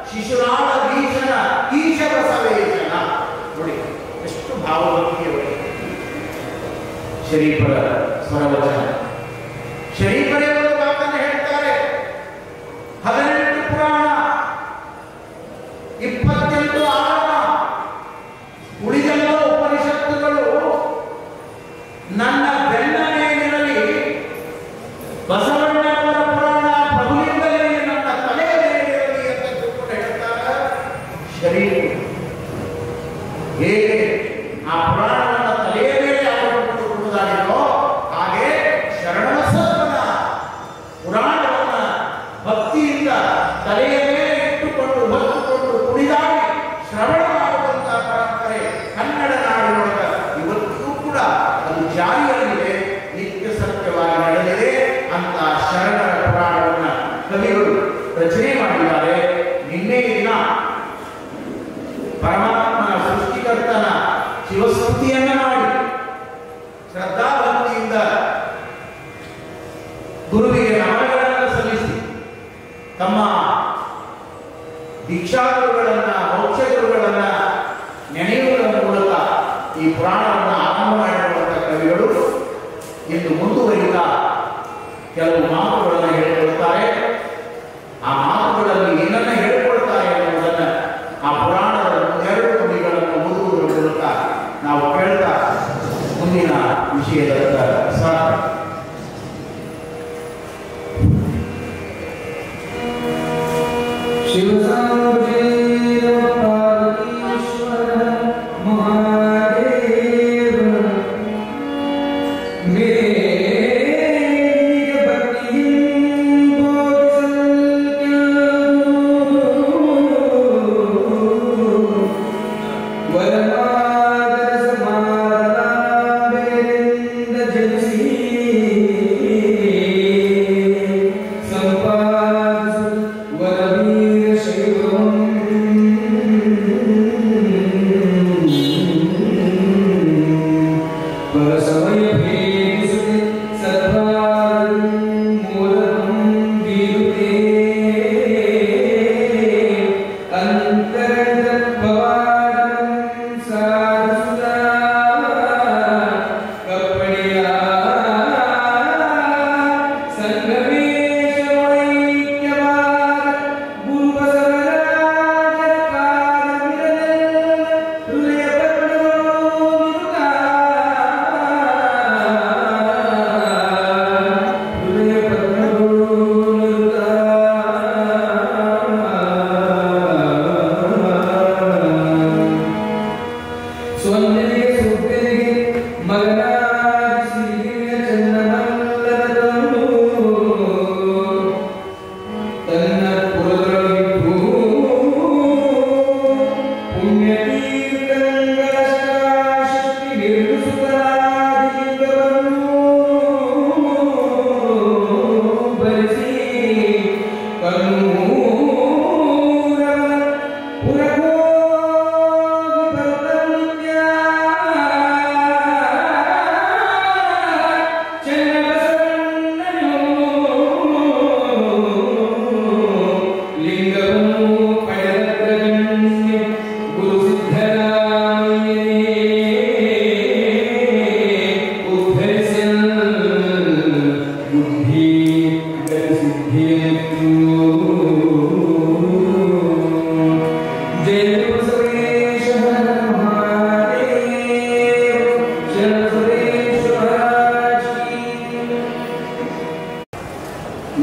ಶಿಶುನಾಳ ಭೀಷಣ ಈಶ ಬಸವೇಶನ. ನೋಡಿ ಎಷ್ಟು ಭಾವಭಕ್ತಿಯವರಿಗೆ. ಶರೀಫರ ಸ್ವರವಚನ. ಶರೀಫರೇ ಒಂದು ಮಾತನ್ನು ಹೇಳ್ತಾರೆ, 18 ಪುರಾಣ, 28 ಆಗಮ, ಉಳಿದೆಲ್ಲ ಉಪನಿಷತ್ತುಗಳು ನನ್ನ ಬೆನ್ನ ಮೇಲಿರಲಿ, ಬಸವಣ್ಣನವರ ಪುರಾಣ ಪ್ರಭುವಿಂದಲೇ ನನ್ನ ತಲೆಯ ಮೇಲಿರಲಿ ಅಂತ ತಿಳ್ಕೊಂಡು ಹೇಳ್ತಾರೆ ಶರೀಫರು. ಹೇಗೆ ಆ ಪುರಾಣವನ್ನು ತಲೆಯ ಮೇಲೆ ಆವರಿಸಿಕೊಳ್ಳುವುದಾಗಿರೋ ಹಾಗೆ ಶರಣಬಸವನ ಪುರಾಣವನ್ನು ಭಕ್ತಿಯಿಂದ ತಲೆಯ ಮೇಲೆ ಇಟ್ಟುಕೊಂಡು ಹೊತ್ತುಕೊಂಡು ಕುಣಿದಾಡಿ ಶ್ರವಣ ಮಾಡುವಂತಹ ಪರಂಪರೆ ಕನ್ನಡ ನಾಡಿನೊಳಗ ಇವತ್ತಿಗೂ ಕೂಡ ಅದು ಜಾರಿಯಲ್ಲಿದೆ, ನಿತ್ಯ ಸತ್ಯವಾಗಿ ನಡೆದಿದೆ ಅಂತ ಶರಣರ ಪುರಾಣವನ್ನು ಕವಿಗಳು ರಚನೆ ಮಾಡಿದ್ದಾರೆ. ನಿನ್ನೆ ದಿನ ಪರಮಾತ್ಮನ ಸೃಷ್ಟಿಕರ್ತನ ಶಿವಸ್ತುತಿಯನ್ನ ಮಾಡಿ ಶ್ರದ್ಧಾಭಕ್ತಿಯಿಂದ ಗುರುವಿಗೆ ನಮನಗಳನ್ನು ಸಲ್ಲಿಸಿ ತಮ್ಮ ದೀಕ್ಷಾಗುರುಗಳನ್ನ ಮೋಕ್ಷ ಗುರುಗಳನ್ನ ನೆನೆಯುವುದರ ಮೂಲಕ ಈ ಪುರಾಣವನ್ನು ಆರಂಭ ಮಾಡಿರುವಂತಹ ಕವಿಗಳು ಇಂದು ಮುಂದುವರಿಯುತ್ತಾ ಕೆಲವು ಮಾತುಗಳನ್ನು ಹೇಳಿಕೊಳ್ತಾರೆ. ಆ ಮಾತುಗಳಲ್ಲಿ ಏನನ್ನ ಹೇಳಿಕೊಳ್ತಾರೆ ಎನ್ನುವುದನ್ನು ಆ ಪುರಾಣದ 2 ನುಡಿಗಳನ್ನು ಓದುವುದರ ಮೂಲಕ ನಾವು ಕೇಳ್ತಾ ಮುಂದಿನ ವಿಷಯದ ಸಾಕು.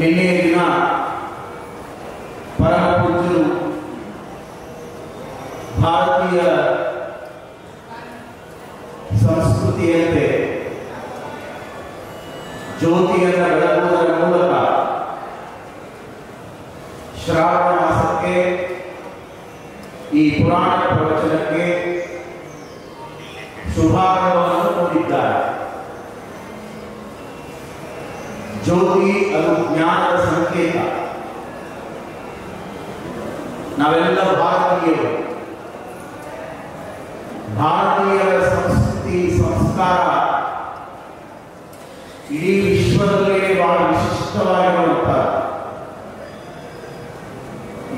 ನಿನ್ನೆ ದಿನ ಪರಮ ಪೂಜ್ಯರು ಭಾರತೀಯ ಸಂಸ್ಕೃತಿಯಂತೆ ಜ್ಯೋತಿಯನ್ನು ಬೆಳಗುವುದರ ಮೂಲಕ ಶ್ರಾವಣ ಮಾಸಕ್ಕೆ ಈ ಪುರಾಣ ಪ್ರವಚನಕ್ಕೆ ಶುಭಾರಂಭವನ್ನು ಕೊಟ್ಟಿದ್ದಾರೆ. ಜ್ಯೋತಿ ಅದು ಜ್ಞಾನದ ಸಂಕೇತ. ನಾವೆಲ್ಲ ಭಾರತೀಯರು. ಭಾರತೀಯರ ಸಂಸ್ಕೃತಿ ಸಂಸ್ಕಾರ ಇಡೀ ವಿಶ್ವದಲ್ಲೇ ಬಹಳ ವಿಶಿಷ್ಟವಾಗಿರುವಂತಹ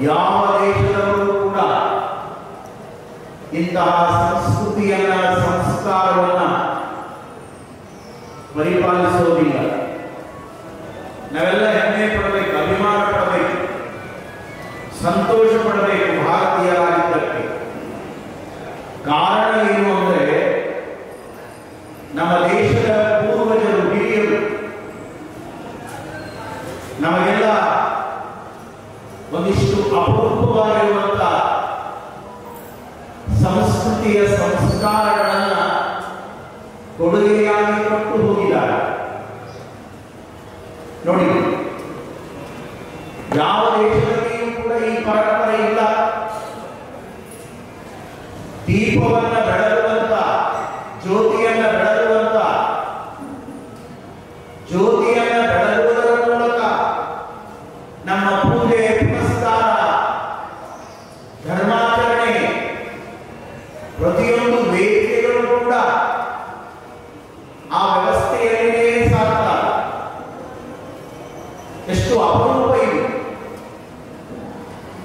ಯಾವ ದೇಶದವರು ಕೂಡ ಇಂತಹ ಸಂಸ್ಕೃತಿಯನ್ನ ಸಂಸ್ಕಾರವನ್ನ ಪರಿಪಾಲಿಸೋದಿಲ್ಲ. ನಾವೆಲ್ಲ ಹೆಮ್ಮೆ ಪಡಬೇಕು, ಅಭಿಮಾನ ಪಡಬೇಕು, ಸಂತೋಷ ಪಡಬೇಕು ಭಾರತೀಯರಾಗಿದ್ದಕ್ಕೆ. ಕಾರಣ ಏನು ಅಂದರೆ ನಮ್ಮ ದೇಶದ ಪೂರ್ವಜರು, ಹಿರಿಯರು ನಮಗೆಲ್ಲ ಒಂದಿಷ್ಟು ಅಪರೂಪವಾಗಿರುವಂತ ಸಂಸ್ಕೃತಿಯ ಸಂಸ್ಕಾರಗಳನ್ನ ಕೊಡುಗೆಯಾಗಿ ಕೊಟ್ಟು ಹೋಗಿದ್ದಾರೆ. ನೋಡಿ, ಯಾವ ದೇಶದಲ್ಲಿಯೂ ಕೂಡ ಈ ಪರಂಪರೆ ಇಲ್ಲ. ದೀಪವನ್ನ ಬೆಳಗುವಂತ, ಜ್ಯೋತಿಯನ್ನ ಬೆಳಗುವಂತ, ಜ್ಯೋತಿಯನ್ನ ಬೆಳಗುವುದರ ಮೂಲಕ ನಮ್ಮ ಪೂಜೆ, ಪುನಸ್ಕಾರ, ಧರ್ಮಾಚರಣೆ, ಪ್ರತಿಯೊಂದು ವೇದಿಕೆಗಳು ಕೂಡ ಆ ವ್ಯವಸ್ಥೆಯಲ್ಲಿಯೇ ಸಾಕ್ತಾರೆ. ಎಷ್ಟು ಅಪರೂಪ ಇದು.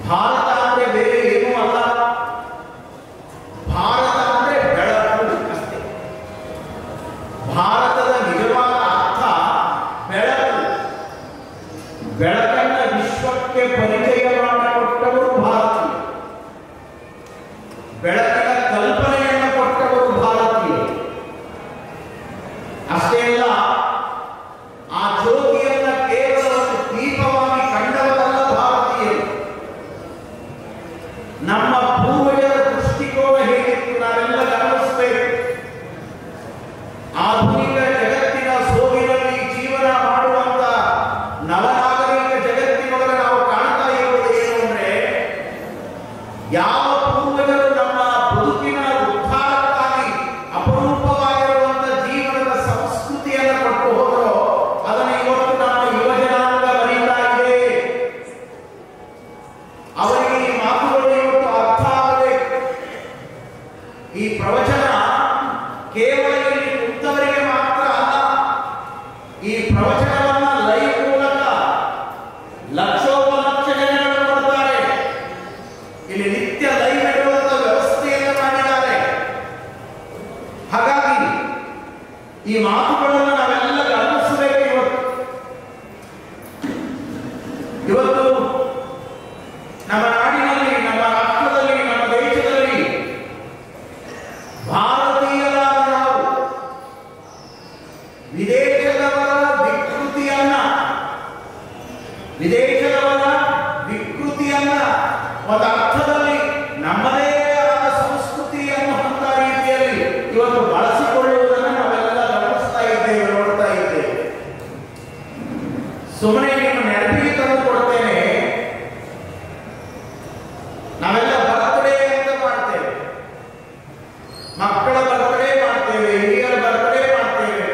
ಭಾರತ ಅಂದ್ರೆ ಬೇರೆ ಏನೂ ಅಲ್ಲ. ಭಾರತ ಅಂದ್ರೆ ಬೆಳಕು ಅಷ್ಟೇ. ಭಾರತದ ನಿಜವಾದ ಅರ್ಥ ಬೆಳಕು. ಬೆಳಕನ್ನ ವಿಶ್ವಕ್ಕೆ ಪರಿಚಯ ಮಾಡಿಕೊಟ್ಟವರು ಭಾರತೀಯರು. ಬೆಳಕಿನ ಕಲ್ಪನೆಯನ್ನು ಕೊಟ್ಟವರು ಭಾರತೀಯರು. ಅಷ್ಟೇ ಅಲ್ಲ, ಆ ಜ್ಯೋತಿಯನ್ನ ಕೇವಲ ಒಂದು ದೀಪವಾಗಿ ಕಂಡವರಲ್ಲ ಭಾರತೀಯರು. ನಮ್ಮ ಪೂರ್ವಜರ ದೃಷ್ಟಿಕೋನ ಹೇಗಿತ್ತು ನಾವೆಲ್ಲ ಗಮನಿಸಬೇಕು. ಆಧುನಿಕ ಜಗತ್ತಿನ ಸೋಗಿನಲ್ಲಿ ಜೀವನ ಮಾಡುವಂತ ನವನಾಗರಿಕ ಜಗತ್ತಿನೊಳಗೆ ನಾವು ಕಾಣ್ತಾ ಇರುವುದು ಏನು ಅಂದ್ರೆ, ಯಾವ ಪೂರ್ವಜರು ನಮ್ಮ ಬದುಕಿನ ಉದ್ಧಾರಕ್ಕಾಗಿ ಅಪರೂಪವಾಗಿರುವಂತ ಜೀವನದ ಸಂಸ್ಕೃತಿಯನ್ನು ಕೊಟ್ಟು ಹೋದರೋ ಅದನ್ನು ಇವತ್ತು ನಮ್ಮ ಯುವಜನಾಂಗ ಬರೀತಾ ಇದೆ. ಅವರಿಗೆ ಈ ಮಾತುಗಳು ಇವತ್ತು ಅರ್ಥ ಆಗಬೇಕು. ಈ ಪ್ರವಚನ ಕೇವಲ ಇಲ್ಲಿ ಕುಂತವರಿಗೆ ಮಾತ್ರ ಅಲ್ಲ. ಈ ಪ್ರವಚನವನ್ನ ಲೈವ್ ಮೂಲಕ ಲಕ್ಷೋಪಲಕ್ಷ ಜನಗಳು ನೋಡ್ತಾರೆ. ಇಲ್ಲಿ ನಿತ್ಯ ಲೈವ್ ಇಡುವಂತ ವ್ಯವಸ್ಥೆಯನ್ನು ಮಾಡಿದ್ದಾರೆ. ಹಾಗಾಗಿ ಈ ಮಾತುಗಳನ್ನು ನಾವೆಲ್ಲ ಗಮನಿಸಬೇಕು. ಇವತ್ತು ನಮ್ಮ ನಾಡಿನಲ್ಲಿ, ನಮ್ಮ ರಾಷ್ಟ್ರದಲ್ಲಿ, ನಮ್ಮ ದೇಶದಲ್ಲಿ ಭಾರತೀಯರಾದ ನಾವು ವಿದೇಶದವರ ವಿಕೃತಿಯನ್ನ ಒಂದು ಅರ್ಥದಲ್ಲಿ ನಮ್ಮದೇ ಆದ ಸಂಸ್ಕೃತಿ ಅನ್ನುವಂತ ರೀತಿಯಲ್ಲಿ ಇವತ್ತು ಬಳಸಿಕೊಳ್ಳುವುದನ್ನು ನಾವೆಲ್ಲ ಗಮನಿಸ್ತಾ ಇದ್ದೇವೆ, ನೋಡ್ತಾ ಇದ್ದೇವೆ. ಸುಮ್ಮನೆ ನಿಮ್ಮ ನೆನಪಿಗೆ ತಂದು ಕೊಡ್ತೇನೆ. ನಾವೆಲ್ಲ ಬರ್ತ್ಡೇ ಅಂತ ಮಾಡ್ತೇವೆ, ಮಕ್ಕಳ ಬರ್ತ್ಡೇ ಮಾಡ್ತೇವೆ, ಹಿರಿಯರ ಬರ್ತ್ಡೇ ಮಾಡ್ತೇವೆ.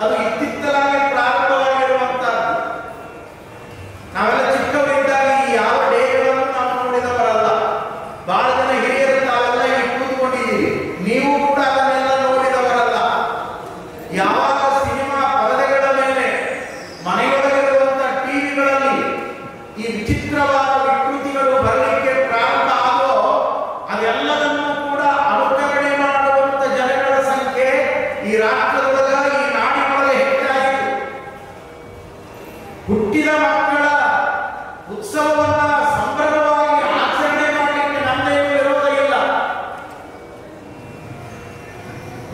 ಅದು ಇತ್ತಿತ್ತಲಾಗಿ ಪ್ರಾರಂಭವಾಗಿರುವಂತಹದ್ದು. ನಾವೆಲ್ಲ ಚಿಕ್ಕವರಿದ್ದಾಗ ಈ ಯಾವ ಡೇಗಳನ್ನು ನಾವು ನೋಡಿದವರಲ್ಲ. ಬಹಳ ಜನ ಹಿರಿಯರು ತಾವೆಲ್ಲ ಇಲ್ಲಿ ಕೂತ್ಕೊಂಡಿದ್ದೀರಿ, ನೀವು ಕೂಡ ಅದನ್ನೆಲ್ಲ ನೋಡಿದವರಲ್ಲ. ಯಾವಾಗ ಸಿನಿಮಾ ಪರದೆಗಳ ಮೇಲೆ, ಮನೆಯೊಳಗಿರುವಂತಹ ಟಿವಿಗಳಲ್ಲಿ ಈ ವಿಚಿತ್ರವಾದ ವಿಕೃತಿಗಳು ಬರಲಿಕ್ಕೆ ಪ್ರಾರಂಭ ಆಗೋ, ಅದೆಲ್ಲದನ್ನೂ ಕೂಡ ಅನುಕರಣೆ ಮಾಡುವಂತ ಜನಗಳ ಸಂಖ್ಯೆ ಈ ರಾಷ್ಟ್ರದೊಳಗ, ಈ ನಾಡಿನೊಳಗೆ ಹೆಚ್ಚಾಯಿತು. ಹುಟ್ಟಿದ ಮಕ್ಕಳ ಉತ್ಸವವನ್ನ ಸಂಭ್ರಮವಾಗಿ ಆಚರಣೆ ಮಾಡಲಿಕ್ಕೆ ನಮ್ದೇನು ವಿರೋಧ ಇಲ್ಲ.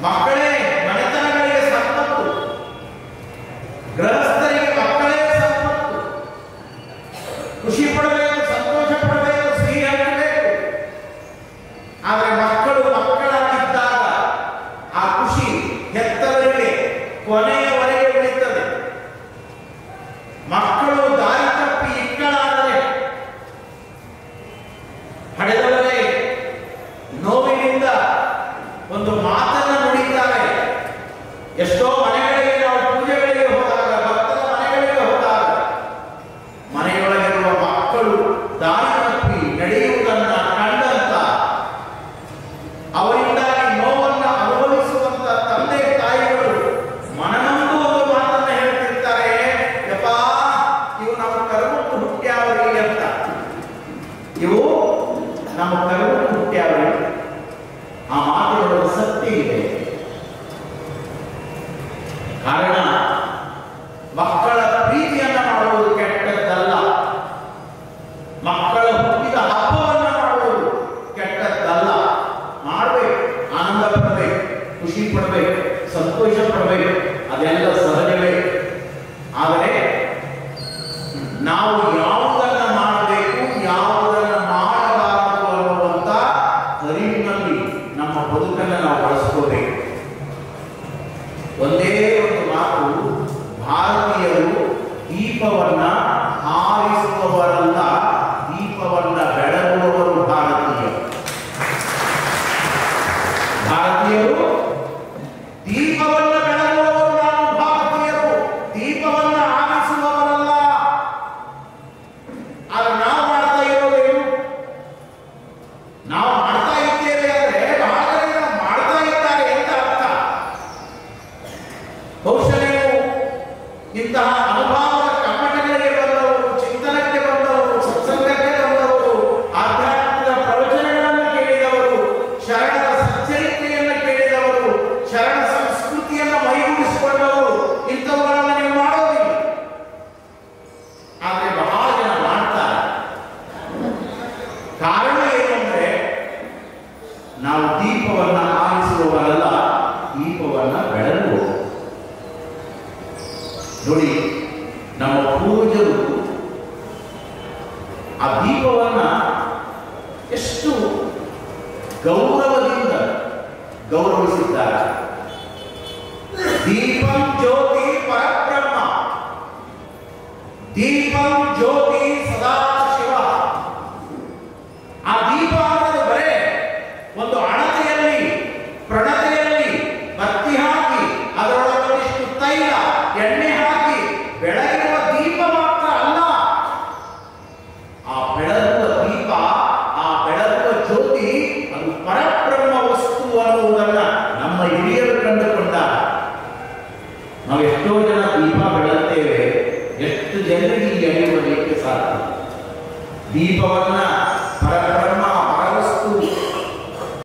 ಮಕ್ಕಳೇ ಮನೆತನಗಳಿಗೆ ಸಂಪತ್ತು, ಗೃಹಸ್ಥರಿಗೆ ಮಕ್ಕಳೇ ಸಂಪತ್ತು. ಖುಷಿ ಪಡಬೇಕು, ಸಂತೋಷ ಪಡಬೇಕು, ಸಿಹಿ ಹಂಚಬೇಕು. ಆದರೆ ಮಕ್ಕಳು ಮಕ್ಕಳಾಗಿದ್ದಾಗ ಆ ಖುಷಿ ಹೆತ್ತವರಿಗೆ ಕೊನೆಯವರೆಗೆ ಉಳಿಯುತ್ತದೆ. ಮಕ್ಕಳು ದಾರಿ ತಪ್ಪಿ ಇಕ್ಕಳಾದರೆ ಹಡೆದವರೇ ನೋವಿನಿಂದ ಒಂದು ಮಾತನ್ನ ನುಡಿತಾರೆ. ಎಷ್ಟೋ ಮನೆಗಳಿಗೆ ನಾವು ಪೂಜೆಗಳಿಗೆ ಹೋದಾಗ, ಭಕ್ತರ ಮನೆಗಳಿಗೆ ಹೋದಾಗ ಮನೆಯೊಳಗಿರುವ ಮಕ್ಕಳು ದಾರಿ ತಪ್ಪಿ ನಡೆಯುವುದನ್ನ ಕಂಡಂತ, ಅವರಿಂದಾಗಿ ನೋವನ್ನ ಅನುಭವಿಸುವಂತ ತಂದೆ ತಾಯಿಗಳು ಮನನೊಂದು ಒಂದು ಮಾತನ್ನ ಹೇಳ್ತಿರ್ತಾರೆ, ಯಪ್ಪಾ ಇವು ನಮ್ಮ ಕರ್ಮಕ್ಕೆ ಹುಟ್ಟ್ಯಾವರಿ ಅಂತ. ಇವು ನಮ್ಮ ಕರುಳು ಹುಟ್ಟ್ಯಾವೆ. ಆ ಮಾತುಗಳ ಸತ್ಯ ಇದೆ. ಕಾರಣ ಮಕ್ಕಳ ಪ್ರೀತಿಯನ್ನ ಮಾಡುವುದು ಕೆಟ್ಟದ್ದಲ್ಲ, ಮಕ್ಕಳ ಹುಟ್ಟಿದ ಹಬ್ಬವನ್ನ ಮಾಡುವುದು ಕೆಟ್ಟದ್ದಲ್ಲ. ಮಾಡಬೇಕು, ಆನಂದ ಪಡಬೇಕು, ಖುಷಿ ಪಡಬೇಕು, ಸಂತೋಷ ಪಡಬೇಕು, ಅದೆಲ್ಲ ಸಹಜವೇ. ಆದರೆ ನಾವು ಯಾವುದನ್ನ ಮಾಡಬೇಕು, ಯಾವುದನ್ನ ಮಾಡಬಾರದು ಅನ್ನುವಂತ ಅರಿವಿನಲ್ಲಿ ನಮ್ಮ ಬದುಕನ್ನು ನಾವು ಬಳಸ್ಕೋಬೇಕು. ಒಂದೇ ಒಂದು ಮಾತು, ಭಾರತೀಯರು ದೀಪವನ್ನ ಆರಿಸುವವರಲ್ಲ, ದೀಪವನ್ನ ಬೆಳಗುವವರು ಭಾರತೀಯರು. ಭಾರತೀಯರು ದೀಪವನ್ನ ಬೆಳಗುವವರು ನಾವು ಭಾರತೀಯರು, ದೀಪವನ್ನ ಆರಿಸುವವರಲ್ಲ. ಆದ್ರೆ ನಾವು ಮಾಡ್ತಾ ಇರೋದೇನು? ನಾವು ಮಾಡ್ತಾ ಇದ್ದೇವೆ ಅಂದ್ರೆ ಬಹಳ ಜನ ಮಾಡ್ತಾ ಇದ್ದಾರೆ ಅಂತ ಅರ್ಥ. ಬಹುಶಃ ನೀವು ಇಂತಹ ಅನುಭವದ ಕಮ್ಮಟಗಳಿಗೆ ಬಂದವರು, ಚಿಂತನಕ್ಕೆ ಬಂದವರು, ಸತ್ಸಂಗಕ್ಕೆ ಬಂದವರು, ಆಧ್ಯಾತ್ಮಿಕ ಪ್ರವಚನಗಳನ್ನು ಕೇಳಿದವರು, ಶರಣರ ಸಚ್ಚರಿತ್ರೆಯನ್ನು ಕೇಳಿದವರು, ಶರಣ ಸಂಸ್ಕೃತಿಯನ್ನು ಮೈಗೂಡಿಸಿಕೊಂಡವರು, ಇಂಥವುಗಳನ್ನು ನೀವು ಮಾಡೋದಿಲ್ಲ. ಆದ್ರೆ ಬಹಳ ಜನ ಮಾಡ್ತಾರೆ. ಕಾರಣ ಏನು ಅಂದ್ರೆ ನಾವು ದೀಪವನ್ನ ಆರಿಸುವವರಲ್ಲ, ದೀಪವನ್ನ ಬೆಳಗುವವರು. ನೋಡಿ, ನಮ್ಮ ಪೂರ್ವಜರು ಆ ದೀಪವನ್ನ ಎಷ್ಟು ಗೌರವದಿಂದ ಗೌರವಿಸಿದ್ದಾರೆ. ದೀಪಂ ಜ್ಯೋತಿ ಪರಬ್ರಹ್ಮ, ದೀಪಂ ಜ್ಯೋತಿ ಸದಾ